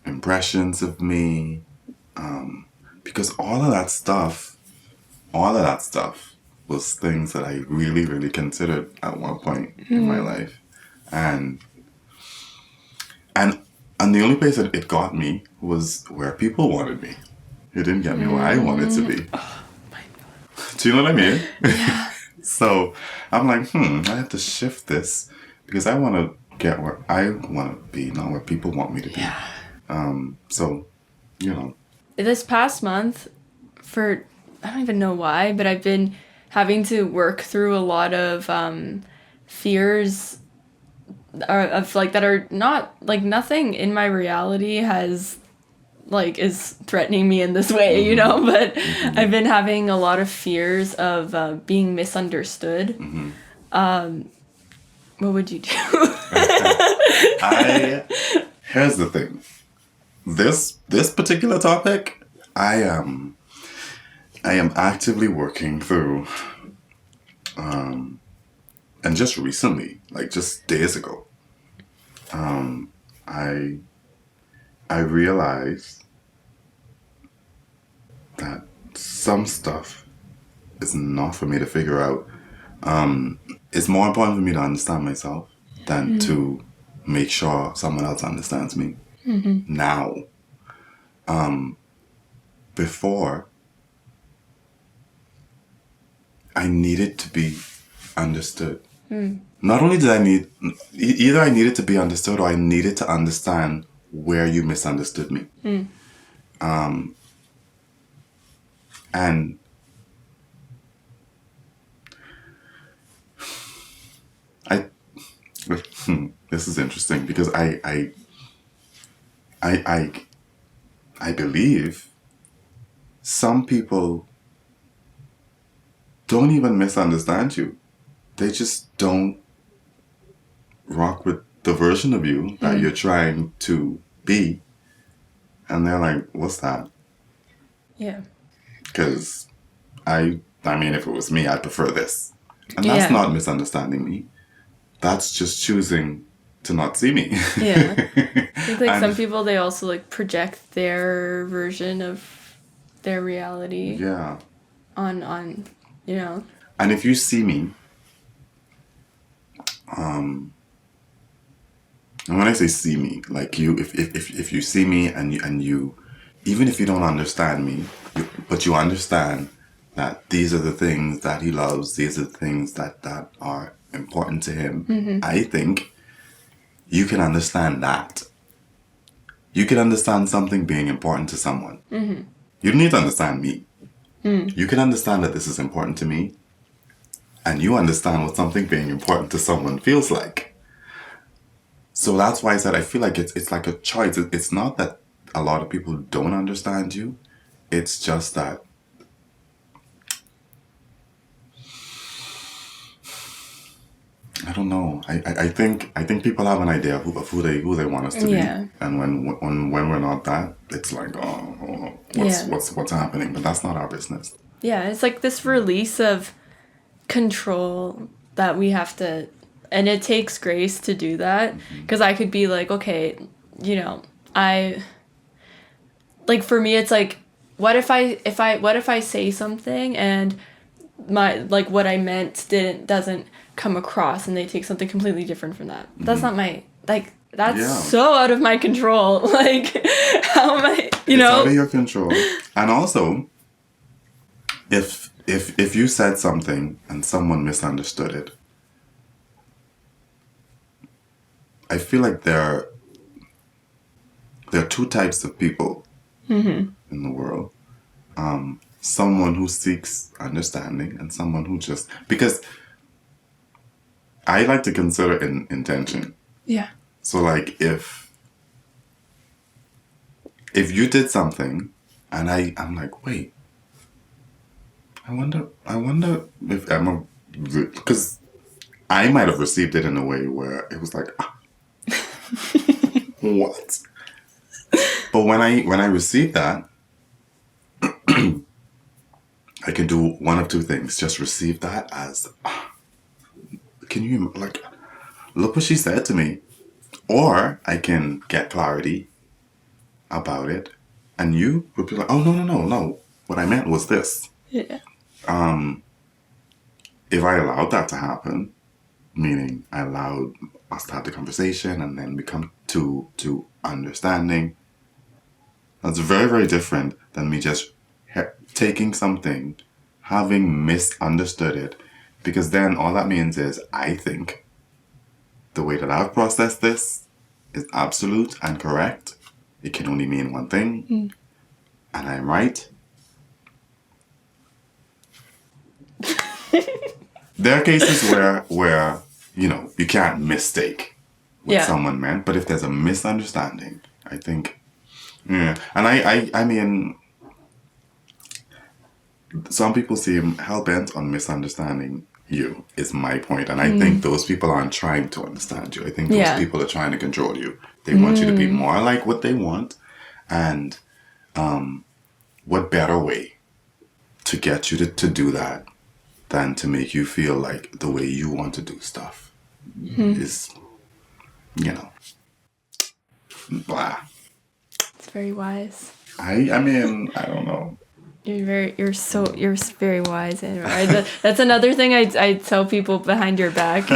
impressions of me. Because all of that stuff was things that I really, really considered at one point in my life. And the only place that it got me was where people wanted me. It didn't get me where I wanted to be. Oh my God. Do you know what I mean? Yeah. So I'm like, I have to shift this because I want to get where I want to be, not where people want me to be. Yeah. So, you know. This past month, I don't even know why, but I've been having to work through a lot of fears of like that are not like nothing in my reality has like is threatening me in this way, you know, but I've been having a lot of fears of being misunderstood. What would you do? Here's the thing. This particular topic, I am actively working through, and just recently, like just days ago, I realized that some stuff is not for me to figure out. It's more important for me to understand myself than to make sure someone else understands me. Now, before, I needed to be understood. Not only did I need, either I needed to be understood or I needed to understand where you misunderstood me. And I, this is interesting because I believe some people don't even misunderstand you. They just don't rock with the version of you that you're trying to be. And they're like, what's that? Yeah. Because I mean, if it was me, I'd prefer this. And that's not misunderstanding me. That's just choosing to not see me. Yeah. I think like some people, they also like project their version of their reality. Yeah. On, you know. And if you see me, and when I say see me, like you, if you see me and you, even if you don't understand me, but you understand that these are the things that he loves, these are the things that are important to him, I think you can understand that. You can understand something being important to someone. You don't need to understand me. You can understand that this is important to me, and you understand what something being important to someone feels like. So that's why I said I feel like it's like a choice. It's not that a lot of people don't understand you. It's just that I don't know. I think people have an idea of who they want us to be, and when we're not that, it's like what's happening. But that's not our business. Yeah, it's like this release of control that we have to, and it takes grace to do that, because I could be like, okay, you know, like for me it's like, what if I say something and my like what I meant doesn't come across and they take something completely different from that. That's not my that's so out of my control. Like how am I, you know? It's out of your control. And also if you said something and someone misunderstood it, I feel like there are two types of people in the world. Someone who seeks understanding and someone who just... Because I like to consider intention. Yeah. So like if you did something and I'm like, wait, I wonder if Emma... Because I might have received it in a way where it was like, what? But when I received that, I can do one of two things. Just receive that as, can you, like, look what she said to me. Or I can get clarity about it. And you would be like, oh, no. What I meant was this. Yeah. If I allowed that to happen, meaning I allowed us to have the conversation and then we come to understanding, that's very, very different than me just taking something, having misunderstood it, Because then all that means is I think the way that I've processed this is absolute and correct. It can only mean one thing. And I'm right. There are cases where you can't mistake what someone meant, but if there's a misunderstanding, I think, yeah. And I mean, some people seem hell-bent on misunderstanding you, is my point. And I think those people aren't trying to understand you. I think those people are trying to control you. They want you to be more like what they want. And what better way to get you to do that than to make you feel like the way you want to do stuff is, blah. It's very wise. I mean, I don't know. You're very wise, Anwar. That's another thing I tell people behind your back.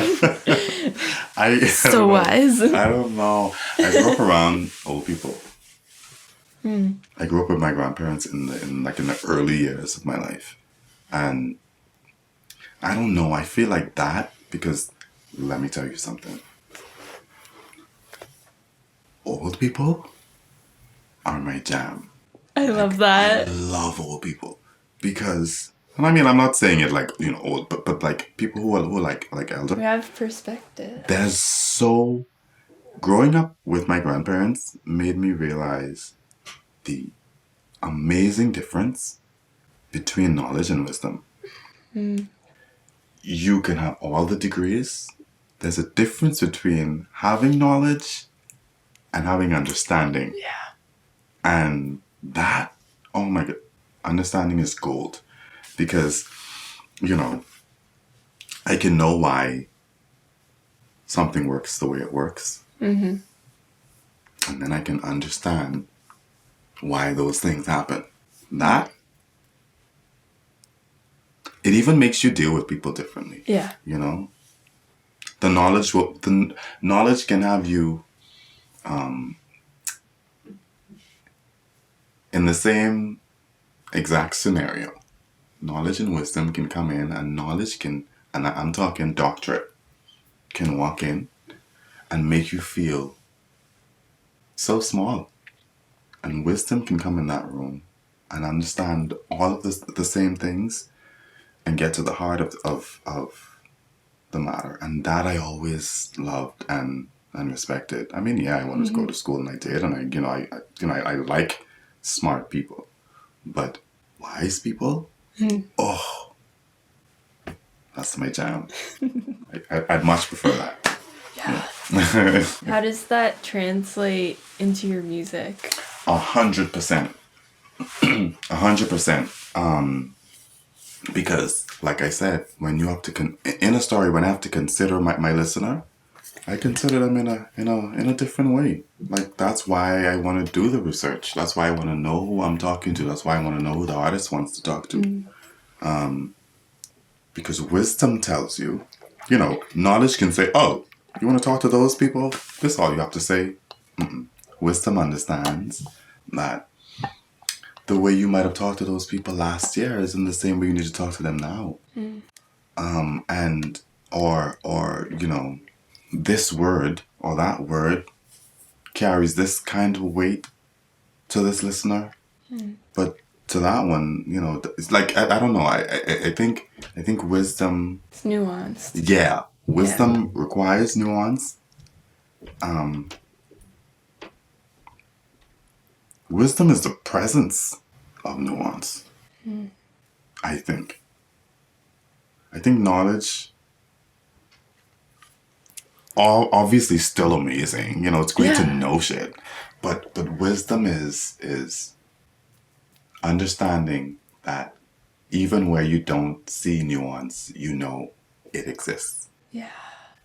So wise. I don't know. I grew up around old people. I grew up with my grandparents in the early years of my life, and I don't know. I feel like that because let me tell you something. Old people are my jam. I love that. I love old people because, and I mean, I'm not saying it like old, but like people who are like elder. We have perspective. Growing up with my grandparents made me realize the amazing difference between knowledge and wisdom. You can have all the degrees. There's a difference between having knowledge and having understanding. Yeah. And that, oh my God, understanding is gold. Because, I can know why something works the way it works. And then I can understand why those things happen. That, it even makes you deal with people differently. Yeah. The knowledge can have you in the same exact scenario. Knowledge and wisdom can come in, and and I'm talking doctorate, can walk in and make you feel so small. And wisdom can come in that room and understand all of the same things and get to the heart of the matter. And that I always loved and respected. I mean, yeah, I wanted to go to school and I did, and I like smart people, but wise people, oh, that's my jam. I'd much prefer that. Yeah. How does that translate into your music? 100%. 100%. Because, like I said, when you have to in a story, when I have to consider my listener, I consider them in a different way. Like, that's why I want to do the research. That's why I want to know who I'm talking to. That's why I want to know who the artist wants to talk to. Because wisdom tells you, knowledge can say, oh, you want to talk to those people? This is all you have to say. Wisdom understands that the way you might have talked to those people last year isn't the same way you need to talk to them now. Or this word or that word carries this kind of weight to this listener, but to that one, it's like I don't know. I think wisdom. It's nuanced. Yeah, wisdom requires nuance. Wisdom is the presence of nuance. I think knowledge, obviously, still amazing. It's great to know shit, but wisdom is understanding that even where you don't see nuance, it exists. Yeah.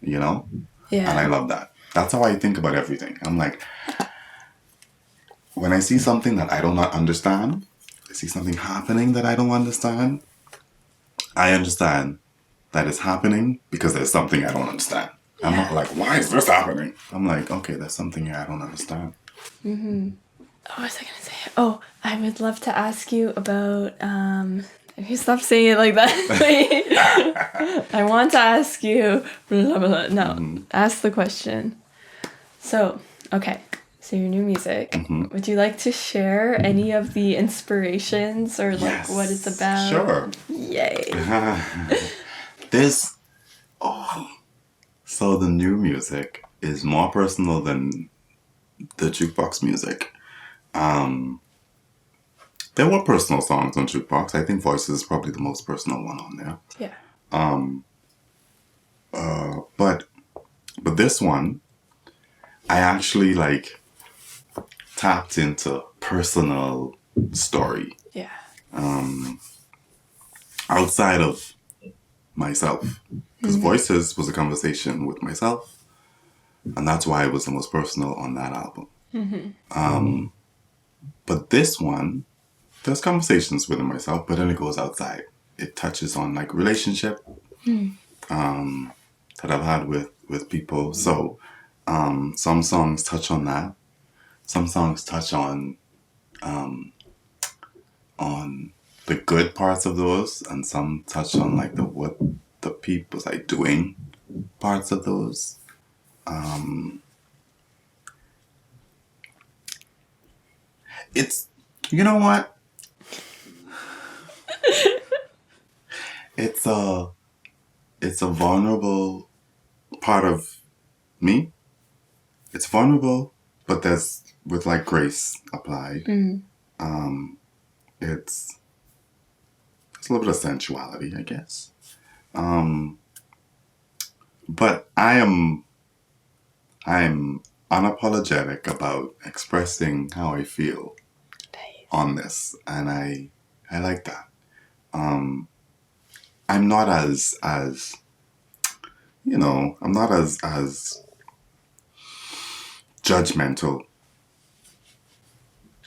Yeah. And I love that. That's how I think about everything. I'm like, when I see something that I do not understand, I see something happening that I don't understand, I understand that it's happening because there's something I don't understand. I'm not like, why is this happening? I'm like, okay, there's something here I don't understand. What was I going to say? Oh, I would love to ask you about You stop saying it like that. I want to ask you. Blah, blah, blah. No, ask the question. So, okay. So your new music. Would you like to share any of the inspirations or like what it's about? Sure. Yay. So the new music is more personal than the Jukebox music. There were personal songs on Jukebox. I think Voices is probably the most personal one on there. Yeah. But this one, I actually like tapped into personal story Yeah. outside of myself. Because Voices was a conversation with myself, and that's why it was the most personal on that album. But this one, there's conversations within myself, but then it goes outside. It touches on like relationship that I've had with people. So some songs touch on that. Some songs touch on the good parts of those, and some touch on like what the people's like doing parts of those. It's, you know what? It's a vulnerable part of me. It's vulnerable, but there's with like grace applied. It's a little bit of sensuality, I guess. But I'm unapologetic about expressing how I feel on this, and I like that. I'm not as I'm not as judgmental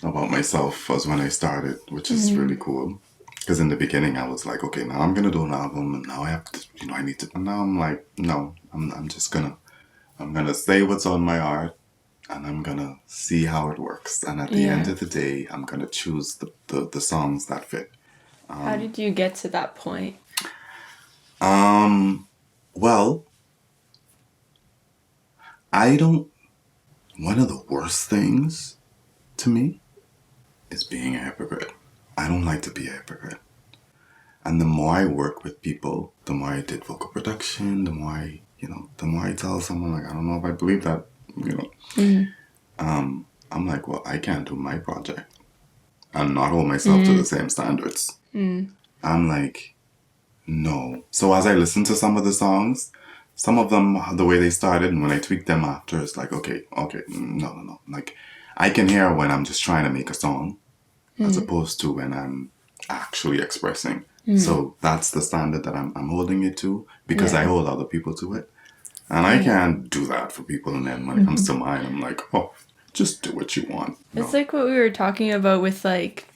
about myself as when I started, which is really cool. Because in the beginning I was like, okay, now I'm gonna do an album, and now I have to, I need to. And now I'm like, no, I'm just gonna say what's on my heart, and I'm gonna see how it works. And at the end of the day, I'm gonna choose the songs that fit. How did you get to that point? Well, one of the worst things to me is being a hypocrite. I don't like to be a hypocrite. And the more I work with people, the more I did vocal production, the more I tell someone like, I don't know if I believe that, I'm like, well, I can't do my project and not hold myself to the same standards. I'm like, no. So as I listen to some of the songs, some of them, the way they started, and when I tweak them after, it's like, okay, no. Like, I can hear when I'm just trying to make a song, as opposed to when I'm actually expressing. So that's the standard that I'm holding it to, because I hold other people to it. And I can't do that for people, and then when it comes to mine, I'm like, oh, just do what you want. It's like what we were talking about with like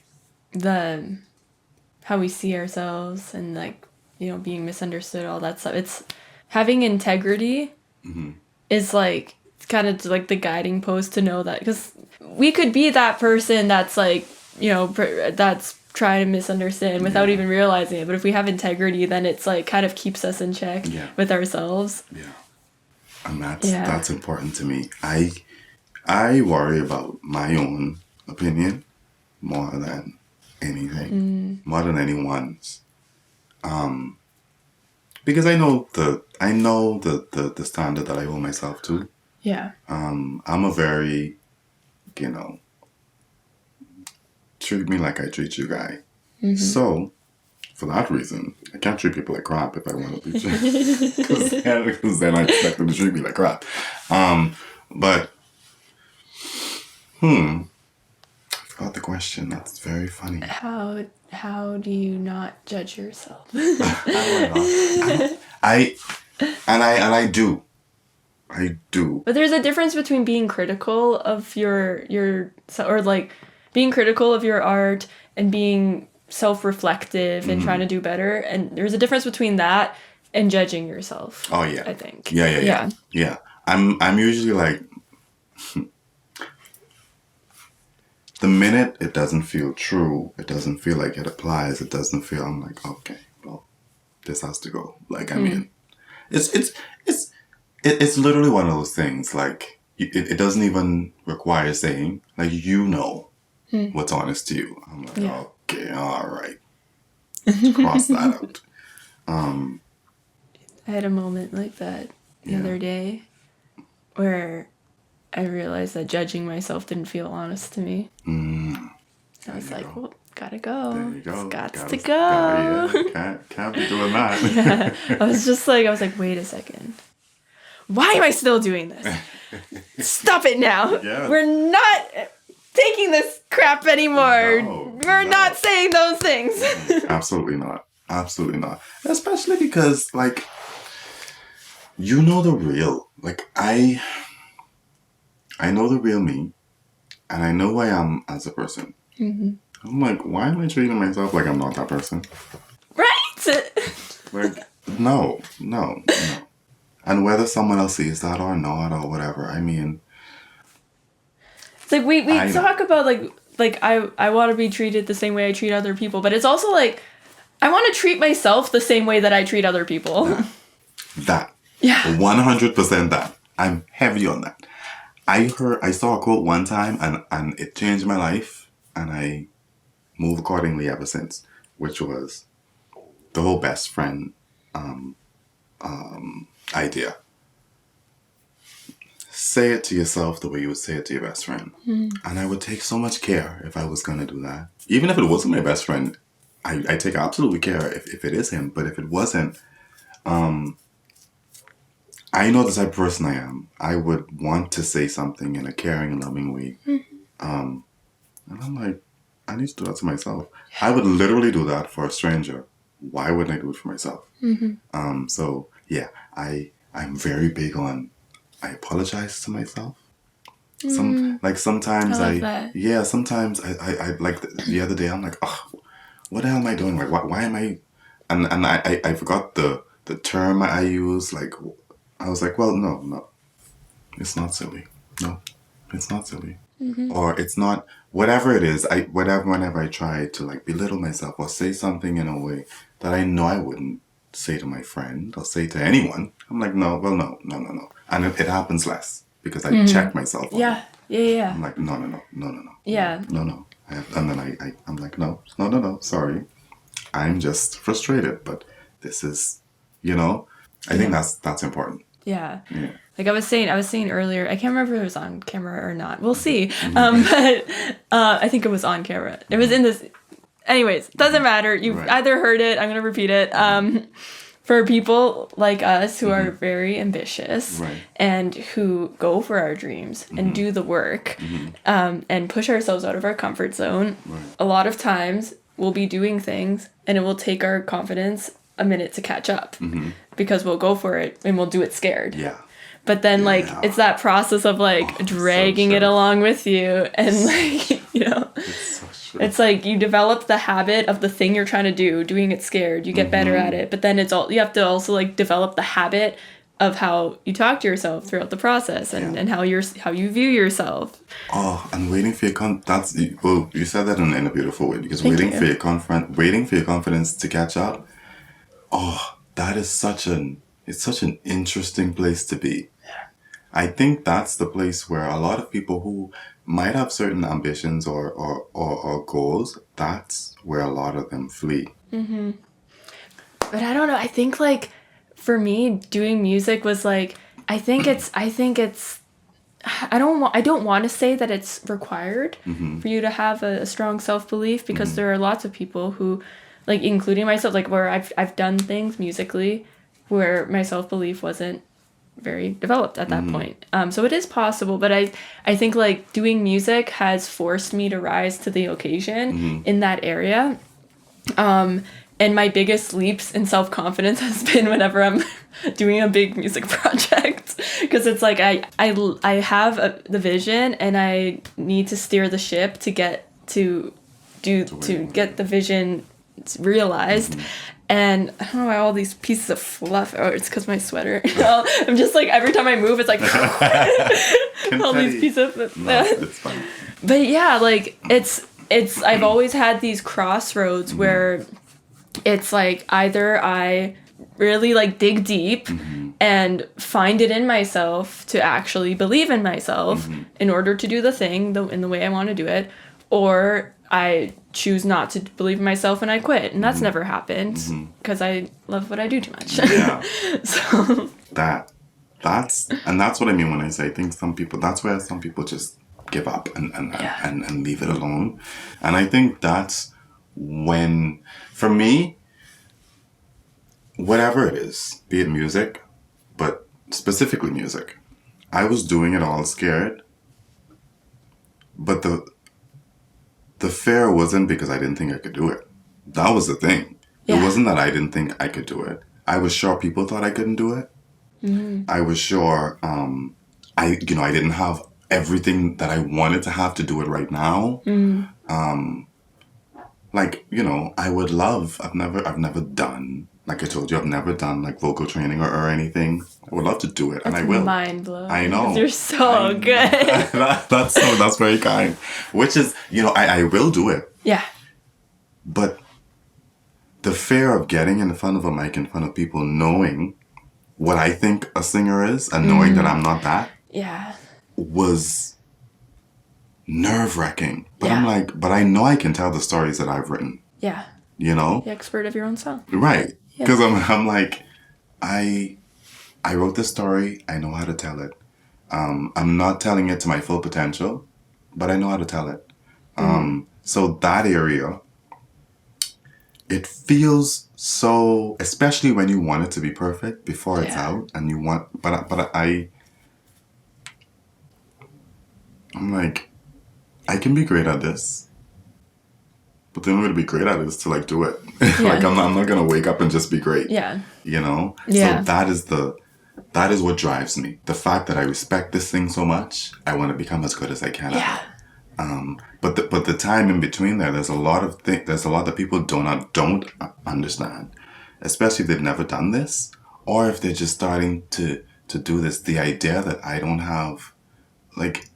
how we see ourselves and like, being misunderstood, all that stuff. It's having integrity is like, it's kind of like the guiding post to know that, because we could be that person that's like, that's trying to misunderstand without even realizing it. But if we have integrity, then it's like kind of keeps us in check with ourselves. Yeah. And that's important to me. I worry about my own opinion more than anything, more than anyone's. Because I know the standard that I hold myself to. Yeah. I'm a very, treat me like I treat you guy. So, for that reason, I can't treat people like crap if I want to be treated. Because then I expect them to treat me like crap. But, I forgot the question. That's very funny. How do you not judge yourself? I do. I do. But there's a difference between being critical of your or like being critical of your art and being self-reflective and trying to do better. And there's a difference between that and judging yourself. Oh yeah. I think. Yeah. I'm usually like the minute it doesn't feel true, it doesn't feel like it applies, it doesn't feel, I'm like, okay, well, this has to go. Like, I mean, it's literally one of those things, like, it doesn't even require saying, like, you know what's honest to you. I'm like, okay, all right. Cross that out. I had a moment like that the other day where I realized that judging myself didn't feel honest to me. I was like, well, gotta go. There you go. Got to go. Can't be doing that. I was like, wait a second. Why am I still doing this? Stop it now. Yeah. We're not taking this crap anymore. We're not saying those things. Absolutely not. Absolutely not. Especially because, like, you know the real. Like, I know the real me, and I know who I am as a person. I'm like, why am I treating myself like I'm not that person? Right? Like, no. And whether someone else sees that or not or whatever, I mean... It's like, we talk about, like I want to be treated the same way I treat other people, but it's also like, I want to treat myself the same way that I treat other people. That. Yeah. 100% that. I'm heavy on that. I saw a quote one time and it changed my life, and I move accordingly ever since, which was the whole best friend idea. Say it to yourself the way you would say it to your best friend. And I would take so much care if I was going to do that. Even if it wasn't my best friend, I take absolutely care if it is him. But if it wasn't, I know the type of person I am. I would want to say something in a caring and loving way. And I'm like, I need to do that to myself. I would literally do that for a stranger. Why wouldn't I do it for myself? So, yeah, I'm very big on, I apologize to myself. Sometimes sometimes I like the other day, I'm like, oh, what the hell am I doing? Like, why am I, and I forgot the term I use. Like, I was like, well, no, it's not silly. No, it's not silly. Or it's not, whatever it is, whenever I try to, like, belittle myself or say something in a way that I know I wouldn't say to my friend or say to anyone, I'm like, no. And it happens less because I check myself on it. Yeah. I'm like, no. Yeah. No. And then I'm like, no, sorry. I'm just frustrated, but this is, I think that's important. Yeah. Like I was saying earlier, I can't remember if it was on camera or not. We'll see. But I think it was on camera. It was in this. Anyways, doesn't matter. You've either heard it. I'm going to repeat it. For people like us who are very ambitious and who go for our dreams and do the work and push ourselves out of our comfort zone, a lot of times we'll be doing things and it will take our confidence a minute to catch up because we'll go for it and we'll do it scared. Yeah. But then, like, it's that process of, like, dragging it along with you. And, like, it's like you develop the habit of the thing you're trying to do, doing it scared. You get better at it. But then you have to also, like, develop the habit of how you talk to yourself throughout the process and how you view yourself. Oh, and waiting for your you said that in a beautiful way, because waiting for your confidence to catch up. Oh, that is such an interesting place to be. I think that's the place where a lot of people who might have certain ambitions or goals, that's where a lot of them flee. But I don't know. I think, like, for me, doing music was like, I don't want to say that it's required for you to have a strong self-belief, because there are lots of people who, like, including myself, like, where I've done things musically where my self-belief wasn't very developed at that point. So it is possible, but I think, like, doing music has forced me to rise to the occasion in that area. And my biggest leaps in self-confidence has been whenever I'm doing a big music project, because it's like I have the vision and I need to steer the ship to get get the vision realized. And I don't know why all these pieces of fluff. Oh, it's because my sweater. I'm just like, every time I move, it's like all these pieces of. No, it's fine. But yeah, like it's I've always had these crossroads where it's like either I really like dig deep and find it in myself to actually believe in myself in order to do the thing in the way I want to do it, or I choose not to believe in myself and I quit. And that's never happened because I love what I do too much. Yeah. So That's what I mean when I say I think some people, that's where some people just give up and leave it alone. And I think that's when, for me, whatever it is, be it music, but specifically music, I was doing it all scared. But the fear wasn't because I didn't think I could do it. That was the thing. Yeah. It wasn't that I didn't think I could do it. I was sure people thought I couldn't do it. I was sure I didn't have everything that I wanted to have to do it right now. I would love, I've never done, like I told you, I've never done like vocal training or anything. I would love to do it, and I will. Mind blowing. I know. You're so good. That's very kind. Which is, I will do it. Yeah. But the fear of getting in front of a mic, in front of people, knowing what I think a singer is, and knowing that I'm not that, was nerve-wracking. But I'm like, but I know I can tell the stories that I've written. Yeah. The expert of your own song. Right. Because I'm like, I wrote this story. I know how to tell it. I'm not telling it to my full potential, but I know how to tell it. So that area, it feels so, especially when you want it to be perfect before it's out, and you want, I'm like, I can be great at this, but the only way to be great at it is to like do it. Like I'm not gonna wake up and just be great. Yeah. So that is what drives me. The fact that I respect this thing so much, I want to become as good as I can at it. But the time in between there's a lot that people don't understand, especially if they've never done this, or if they're just starting to do this. The idea that I don't have, like,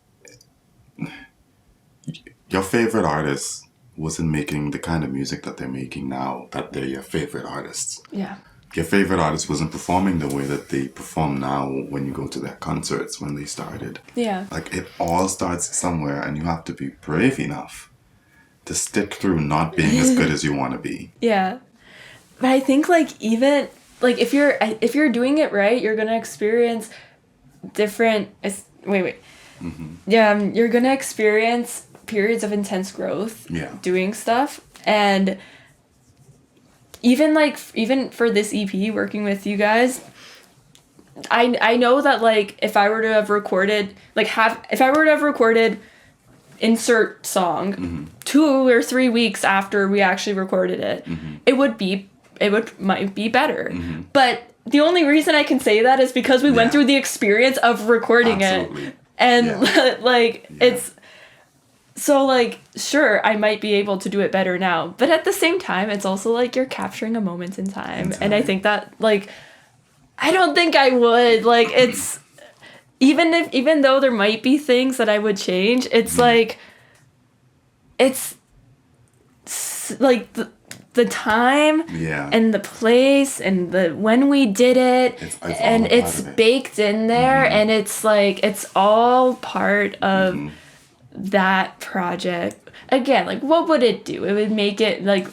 your favorite artist wasn't making the kind of music that they're making now, that they're your favorite artists. Yeah. Your favorite artist wasn't performing the way that they perform now when you go to their concerts when they started. Yeah. Like, it all starts somewhere, and you have to be brave enough to stick through not being as good as you want to be. Yeah. But I think, like, even, like, if you're doing it right, you're going to experience different... Yeah, you're going to experience periods of intense growth doing stuff. And... Even for this EP, working with you guys, I know that, like, if I were to have recorded, insert song 2 or 3 weeks after we actually recorded it, it might be better. But the only reason I can say that is because we went through the experience of recording it. And it's... So, like, sure, I might be able to do it better now. But at the same time, it's also, like, you're capturing a moment in time. And I think that, like, I don't think I would. Like, it's... Even though there might be things that I would change, it's, like... It's... Like, the time... And the place and the when we did it. It's baked in there. And it's, like, it's all part of... that project. Again, like, what would it do? It would make it, like,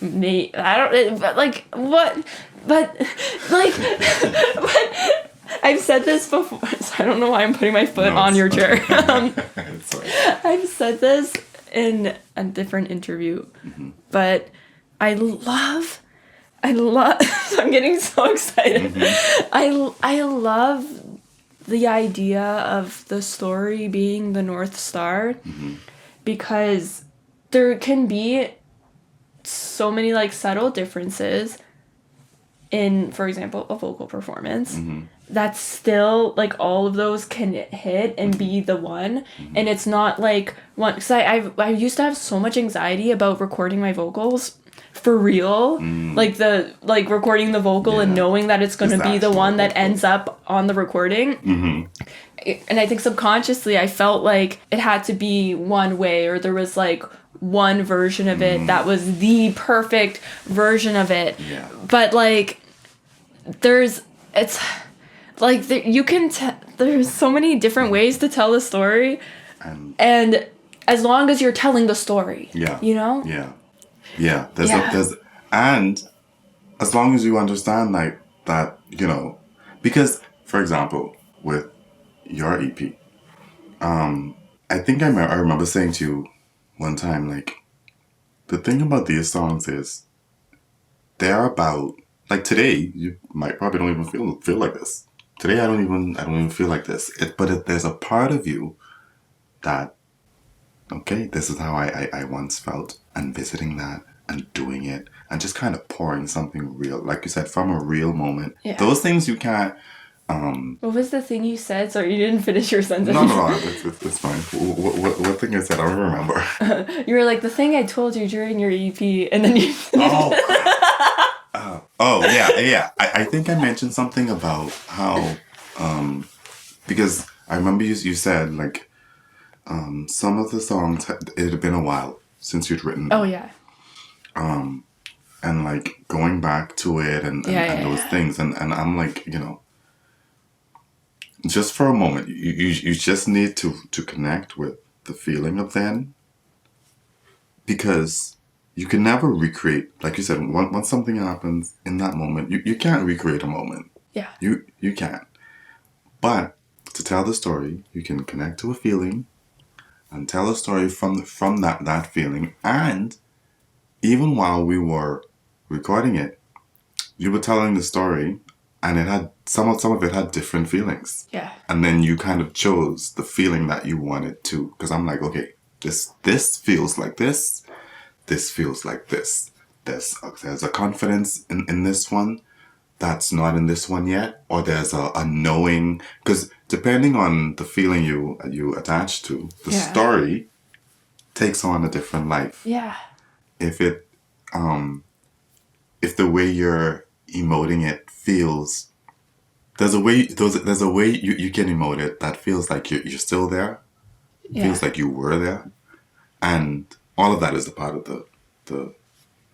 I've said this before, so I don't know why I'm putting my foot on your chair. I've said this in a different interview, but I love, I'm getting so excited. I love the idea of the story being the North Star, because there can be so many, like, subtle differences in, for example, a vocal performance that's still, like, all of those can hit and be the one. And it's not like one, because I used to have so much anxiety about recording my vocals for real. Like recording the vocal and knowing that it's going to be the one that ends up on the recording. And I think subconsciously I felt like it had to be one way, or there was like one version of it that was the perfect version of it. But like there's so many different ways to tell a story, and as long as you're telling the story, you know, there's and as long as you understand like that, you know, because for example with your EP, I think I remember saying to you one time, like, the thing about these songs is they're about, like, today you might probably don't even feel like this. Today I don't even feel like this. But there's a part of you that, okay, this is how I once felt, and visiting that and doing it and just kind of pouring something real, like you said, from a real moment. Those things you can't. What was the thing you said? Sorry, you didn't finish your sentence. No, it's fine. What thing I said? I don't remember. You were like, the thing I told you during your EP, and then you... Yeah. I think I mentioned something about how, because I remember you said, like, some of the songs, it had been a while since you'd written them. Oh, yeah. And, like, going back to it and those things. And I'm like, you know, just for a moment, you just need to connect with the feeling of then, because you can never recreate, like you said, once something happens in that moment, you can't recreate a moment. Yeah. You can't. But to tell the story, you can connect to a feeling and tell a story from that feeling. And even while we were recording it, you were telling the story, and it had some of it had different feelings. Yeah. And then you kind of chose the feeling that you wanted to, because I'm like, okay, this feels like this. This feels like this. There's a confidence in this one that's not in this one yet, or there's a knowing, because depending on the feeling you attach to, the story takes on a different life. Yeah. If the way you're emoting it feels, there's a way you can emote it that feels like you're still there. It feels like you were there, and all of that is a part of the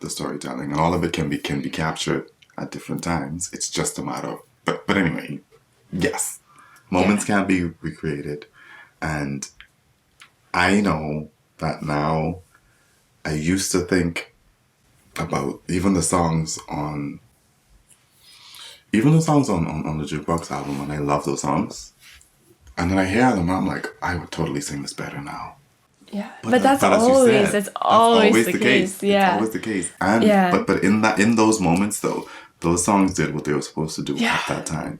storytelling, and all of it can be captured at different times. It's just a matter of, but anyway, yes, moments can be recreated, and I know that now. I used to think about even the songs on the Jukebox album, and I love those songs, and then I hear them and I'm like, I would totally sing this better now. Yeah, but that's always the case. Yeah, it's always the case. And but in those moments though, those songs did what they were supposed to do at that time.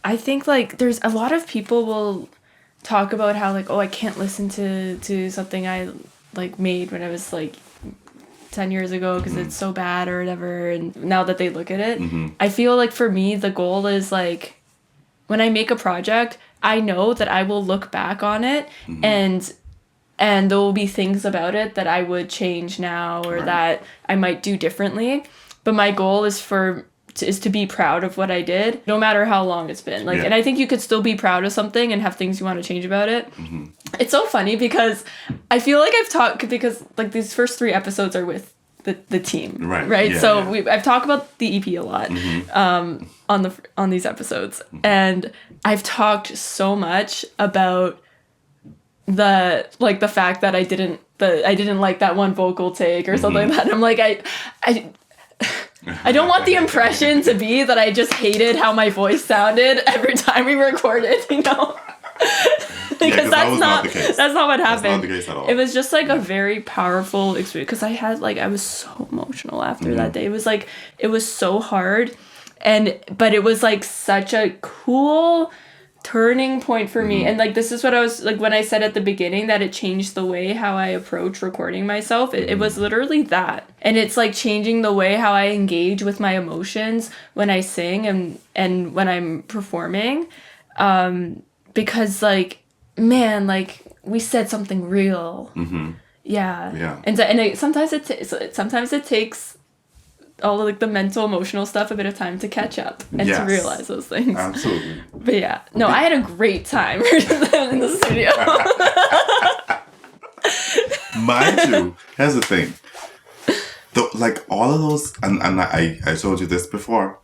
I think like there's a lot of people will talk about how like, oh, I can't listen to something I like made when I was like 10 years ago because it's so bad or whatever, and now that they look at it, I feel like for me the goal is like when I make a project, I know that I will look back on it and there will be things about it that I would change now or that I might do differently, but my goal is to be proud of what I did, no matter how long it's been. Like, and I think you could still be proud of something and have things you want to change about it. It's so funny because I feel like I've talked, because like these first 3 episodes are with the team, right? Yeah, so I've talked about the EP a lot on these episodes, and I've talked so much about the fact that I didn't like that one vocal take or something like that. I'm like, I don't want the impression to be that I just hated how my voice sounded every time we recorded, you know? Because that's not the case. That's not what happened. That's not the case at all. It was just like a very powerful experience, because I was so emotional after that day. It was like, it was so hard, but it was like such a cool turning point for me. And like, this is what I was like when I said at the beginning that it changed the way how I approach recording myself. It was literally that. And it's like changing the way how I engage with my emotions when I sing and when I'm performing, because like, man, like we said something real. And sometimes it takes all of like the mental, emotional stuff a bit of time to catch up and to realize those things. Absolutely. But yeah, no, I had a great time in the studio. Mind you, here's the thing. Like all of those, and I told you this before.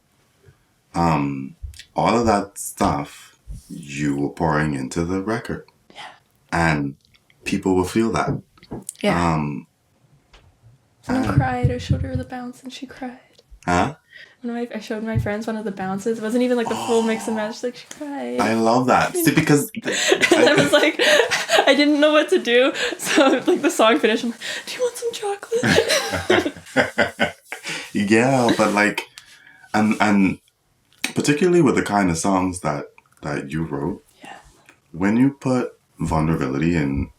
All of that stuff you were pouring into the record. Yeah. And people will feel that. Yeah. Someone cried. I showed her the bounce and she cried. Huh? I showed my friends one of the bounces. It wasn't even like the full mix and match. Like, she cried. I love that. See, because and I was like, I didn't know what to do. So like the song finished. I'm like, do you want some chocolate? Yeah, but like, and particularly with the kind of songs that you wrote. Yeah. When you put vulnerability in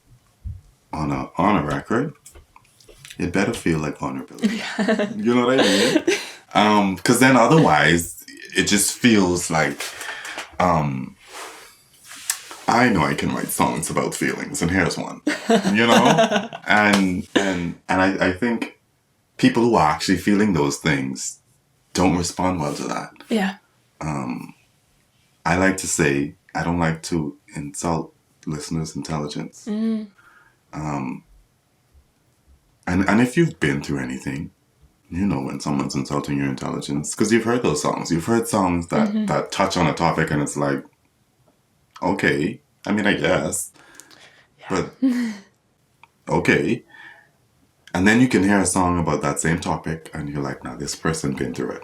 on a record, it better feel like vulnerability. Yeah. You know what I mean? Because then otherwise, it just feels like, I know I can write songs about feelings, and here's one. You know, and I think people who are actually feeling those things don't respond well to that. Yeah. I like to say I don't like to insult listeners' intelligence. And if you've been through anything, you know when someone's insulting your intelligence, because you've heard those songs. You've heard songs that touch on a topic, and it's like, okay, I mean, I guess, but okay. And then you can hear a song about that same topic, and you're like, nah, this person been through it.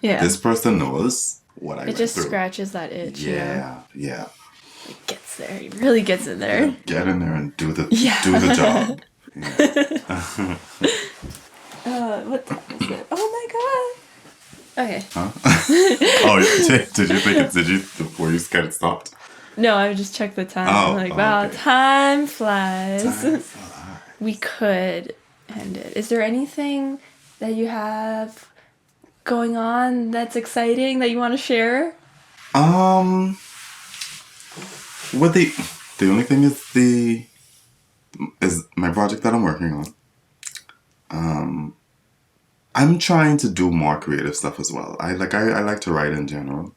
Yeah. This person knows what I went through. It just scratches that itch. Yeah. It gets there. It really gets in there. Yeah, get in there and do the job. Yeah. What time is it? Oh my god. Okay. Huh? Oh, did you think it? Were you scared it stopped? No, I just checked the time. I'm like, wow, okay. Time flies. Time flies. We could end it. Is there anything that you have going on that's exciting that you want to share? Well, the only thing is my project that I'm working on. I'm trying to do more creative stuff as well. I like to write in general.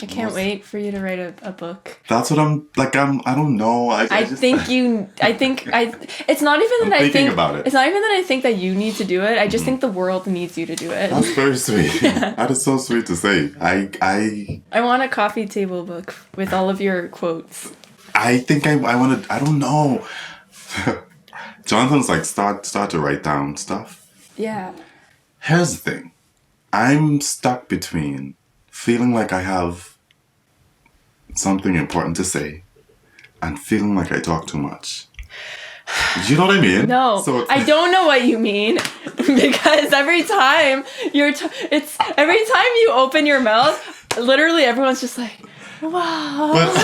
I can't wait for you to write a book. That's what I don't know. It's not even that I think that you need to do it. I just think the world needs you to do it. That's very sweet. Yeah. That is so sweet to say. I want a coffee table book with all of your quotes. I think I want to, I don't know. Jonathan's like, start to write down stuff. Yeah. Here's the thing. I'm stuck between feeling like I have something important to say and feeling like I talk too much. You know what I mean? No, so I don't know what you mean, because every time every time you open your mouth, literally everyone's just like, wow. But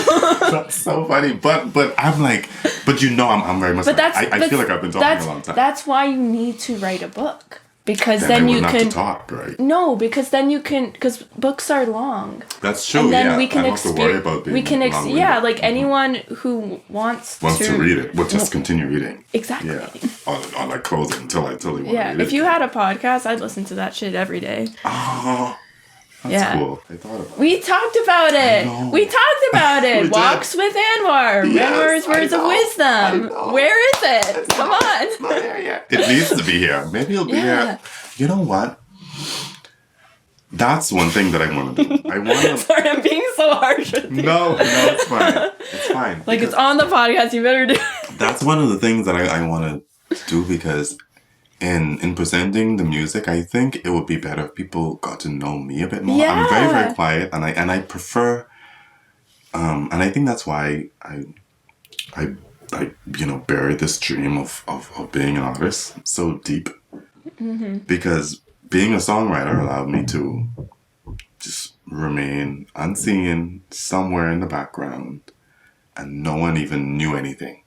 that's so funny. But I'm like, but you know, I'm very much. But I feel like I've been talking a long time. That's why you need to write a book. Because then you can talk, right? No, because then you can, because books are long. That's true. And then yeah, we can I don't have to worry about being like anyone who wants to read it will just continue reading. Exactly. Yeah. On like closing until they want to read it. If you had a podcast, I'd listen to that shit every day. Oh, that's cool. I thought about it. We talked about it. We talked about it. Walks with Anwar. Anwar's words of wisdom. Where is it? Come on. It's not there yet. It needs to be here. Maybe it'll be here. You know what? That's one thing that I want to do. I want to. Sorry, I'm being so harsh with you. No, it's fine. It's fine. Like, it's on the podcast. You better do it. That's one of the things that I want to do, because in presenting the music, I think it would be better if people got to know me a bit more. Yeah. I'm very, very quiet, and I prefer, and I think that's why I buried this dream of being an artist so deep, because being a songwriter allowed me to just remain unseen somewhere in the background, and no one even knew anything.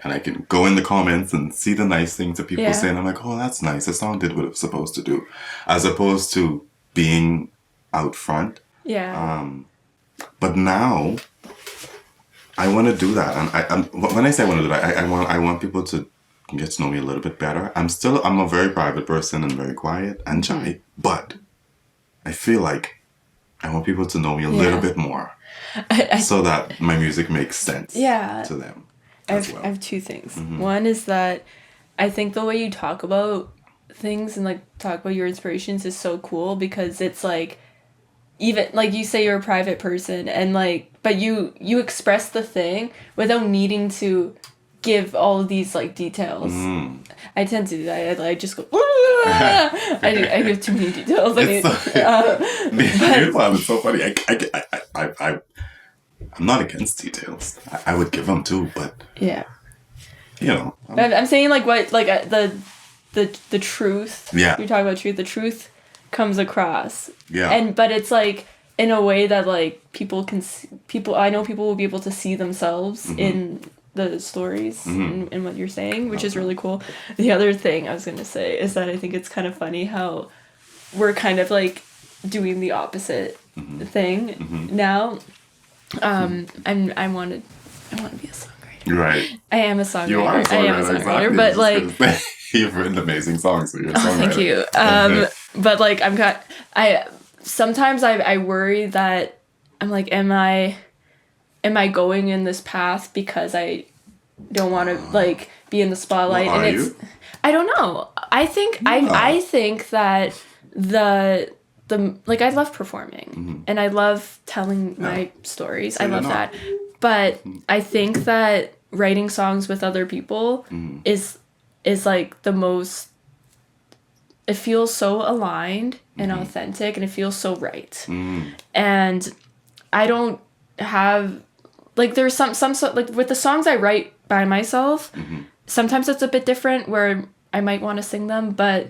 And I can go in the comments and see the nice things that people say, and I'm like, oh, that's nice. The song did what it was supposed to do, as opposed to being out front. Yeah. But now, I want to do that, and when I say I want to do that, I want people to get to know me a little bit better. I'm a very private person and very quiet and shy, but I feel like I want people to know me a little bit more so that my music makes sense to them as well. I have two things. One is that I think the way you talk about things and like talk about your inspirations is so cool because it's like, even like you say you're a private person and like, but you express the thing without needing to give all of these like details. I tend to do that. I just go. I give too many details. It's so funny. I'm not against details. I would give them too, but yeah, you know. I'm saying like what like the truth. Yeah, you're talking about truth. The truth comes across. Yeah, but it's like in a way that like people can I know people will be able to see themselves in the stories and what you're saying, which is really cool. The other thing I was gonna say is that I think it's kind of funny how we're kind of like doing the opposite thing now. I want to be a songwriter. Right. I am a songwriter. You are a songwriter. I am a songwriter, Exactly. but like you've written amazing songs, so you're a songwriter. Thank you. But like sometimes I worry that I'm like, am I going in this path because I don't want to like be in the spotlight? Well, and it's I don't know. I think I think that the like I love performing and I love telling my stories. So I love that. But I think that writing songs with other people is like the most, it feels so aligned and authentic and it feels so right. And I don't have like there's some like with the songs I write by myself, sometimes it's a bit different where I might want to sing them, but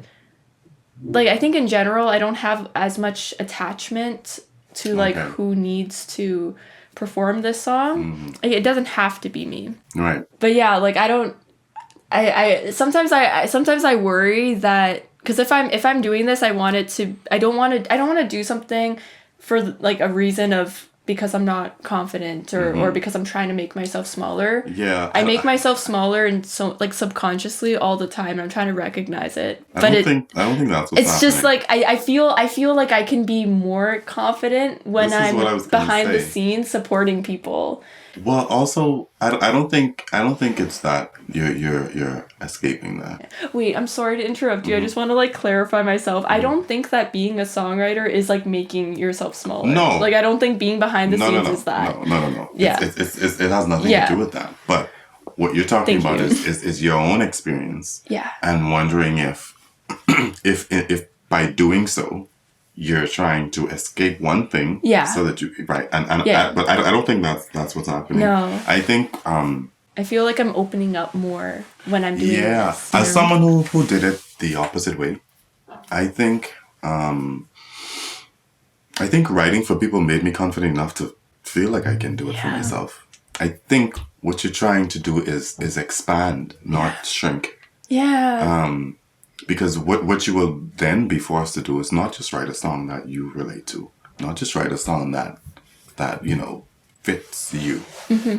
like I think in general I don't have as much attachment to like who needs to perform this song. Like, it doesn't have to be me. Right. But yeah, like I don't I sometimes I worry that because if I'm doing this, I don't want to do something for like a reason of because I'm not confident or because I'm trying to make myself smaller. Yeah. I make myself smaller and so like subconsciously all the time. I'm trying to recognize it. I don't think that's what's it's happening. just like I feel like I can be more confident when I'm behind the scenes supporting people. Well, also, I don't think it's that you're escaping that. Wait, I'm sorry to interrupt you. I just want to like clarify myself. I don't think that being a songwriter is like making yourself smaller. No, like I don't think being behind the scenes is that. No. Yeah, it has nothing to do with that. But what you're talking about is your own experience. Yeah, and wondering if by doing so, you're trying to escape one thing, so that you but I don't think that's what's happening. No, I think I feel like I'm opening up more when I'm doing this. As someone who did it the opposite way, I think writing for people made me confident enough to feel like I can do it for myself. I think what you're trying to do is expand, not shrink. Yeah. Because what you will then be forced to do is not just write a song that you relate to, not just write a song that fits you. Mm-hmm.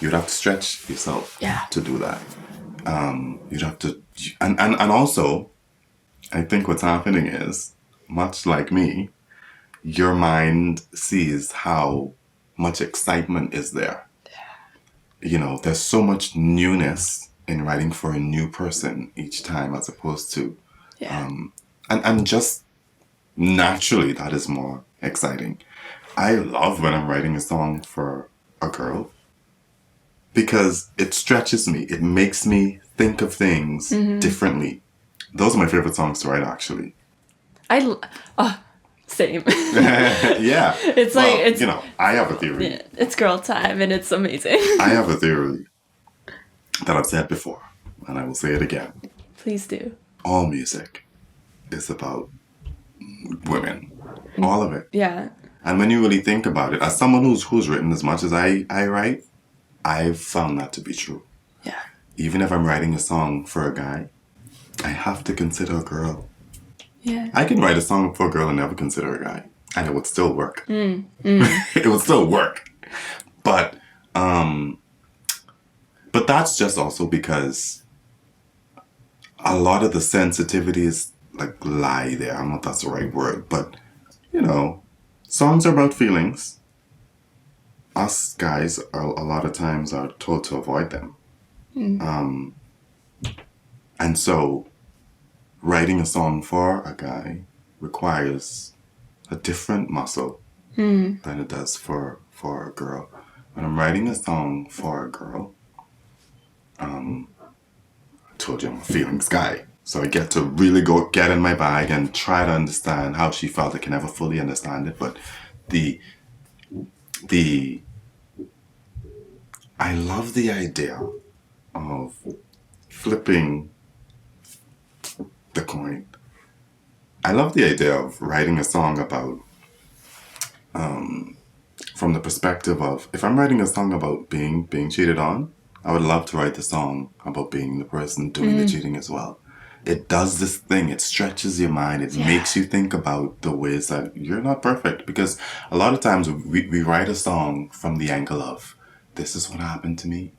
You'd have to stretch yourself to do that. You'd have to, and also, I think what's happening is, much like me, your mind sees how much excitement is there. There's so much newness in writing for a new person each time, as opposed to, and just naturally that is more exciting. I love when I'm writing a song for a girl because it stretches me. It makes me think of things differently. Those are my favorite songs to write, actually. Same. Yeah. It's like, I have a theory. Yeah, it's girl time and it's amazing. I have a theory that I've said before, and I will say it again. Please do. All music is about women. All of it. Yeah. And when you really think about it, as someone who's written as much as I write, I've found that to be true. Yeah. Even if I'm writing a song for a guy, I have to consider a girl. Yeah. I can write a song for a girl and never consider a guy, and it would still work. It would still work. But that's just also because a lot of the sensitivity is like lie there. I don't know if that's the right word, but you know, songs are about feelings. Us guys are a lot of times are told to avoid them. And so writing a song for a guy requires a different muscle than it does for a girl. When I'm writing a song for a girl, I told you I'm a feelings guy. So I get to really get in my bag and try to understand how she felt. I can never fully understand it, but the I love the idea of flipping the coin. I love the idea of writing a song about from the perspective of, if I'm writing a song about being cheated on, I would love to write the song about being the person doing the cheating as well. It does this thing, it stretches your mind, it makes you think about the ways that you're not perfect. Because a lot of times we write a song from the angle of, this is what happened to me.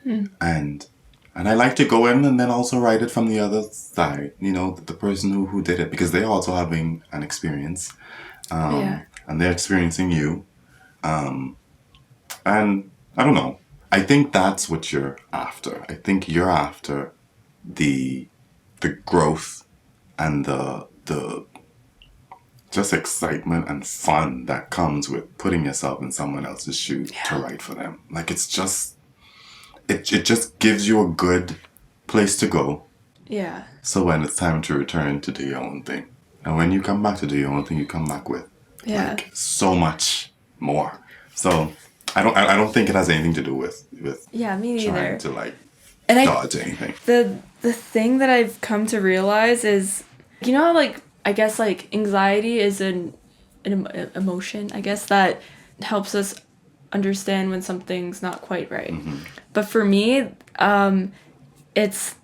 And I like to go in and then also write it from the other side, you know, the person who did it, because they're also having an experience. And they're experiencing you. And I don't know. I think that's what you're after. I think you're after the growth and the just excitement and fun that comes with putting yourself in someone else's shoes to write for them. Like it just gives you a good place to go. Yeah. So when it's time to return to do your own thing. And when you come back to do your own thing, you come back with like so much more. So I don't think it has anything to do with me neither. Trying to like and dodge anything. The thing that I've come to realize is, you know, like I guess like anxiety is an emotion, I guess, that helps us understand when something's not quite right. But for me, it's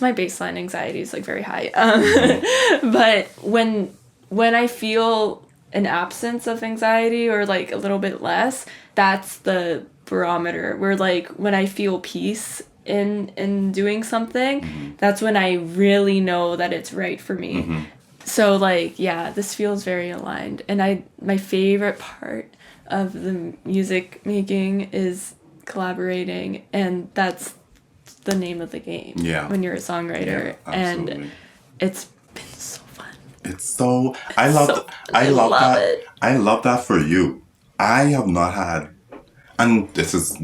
my baseline anxiety is like very high. But when I feel an absence of anxiety or like a little bit less, that's the barometer where like when I feel peace in doing something, that's when I really know that it's right for me. So like, yeah, this feels very aligned. And my favorite part of the music making is collaborating, and that's the name of the game when you're a songwriter. And it's been so fun. It's so I love that. I love that for you. I have not had, and this is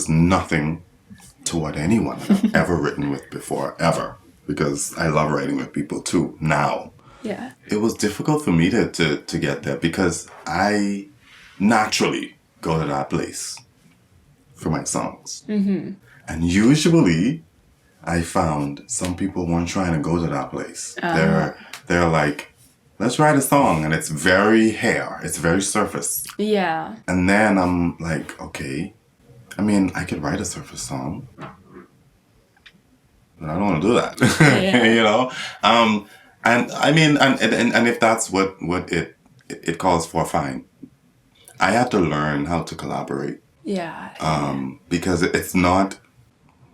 nothing to what anyone I've ever written with before, ever, because I love writing with people too now. Yeah. It was difficult for me to get there because I naturally go to that place for my songs. And usually I found some people weren't trying to go to that place. They're like, let's write a song, and it's very it's very surface. Yeah. And then I'm like, okay, I mean, I could write a surface song, but I don't want to do that. You know? And I mean, and if that's what it calls for, fine. I have to learn how to collaborate. Yeah. Because it's not.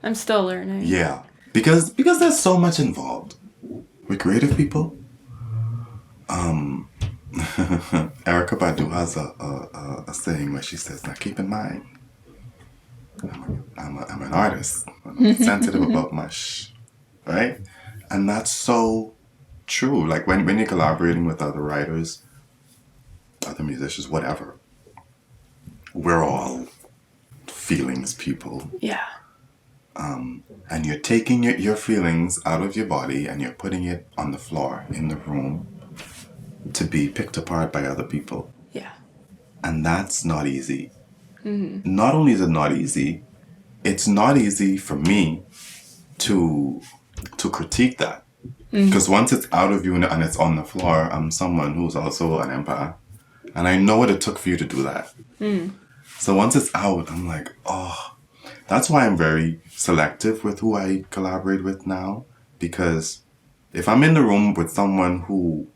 I'm still learning. Yeah. Because there's so much involved with creative people. Erykah Badu has a saying where she says, "Now keep in mind, I'm an artist. I'm sensitive about much, right?" And that's so true. Like when you're collaborating with other writers, other musicians, whatever, we're all feelings people. Yeah. And you're taking your feelings out of your body and you're putting it on the floor in the room to be picked apart by other people. Yeah. And that's not easy. Not only is it not easy, it's not easy for me to critique that. Because once it's out of you and it's on the floor, I'm someone who's also an empath. And I know what it took for you to do that. So once it's out, I'm like, oh. That's why I'm very selective with who I collaborate with now. Because if I'm in the room with someone who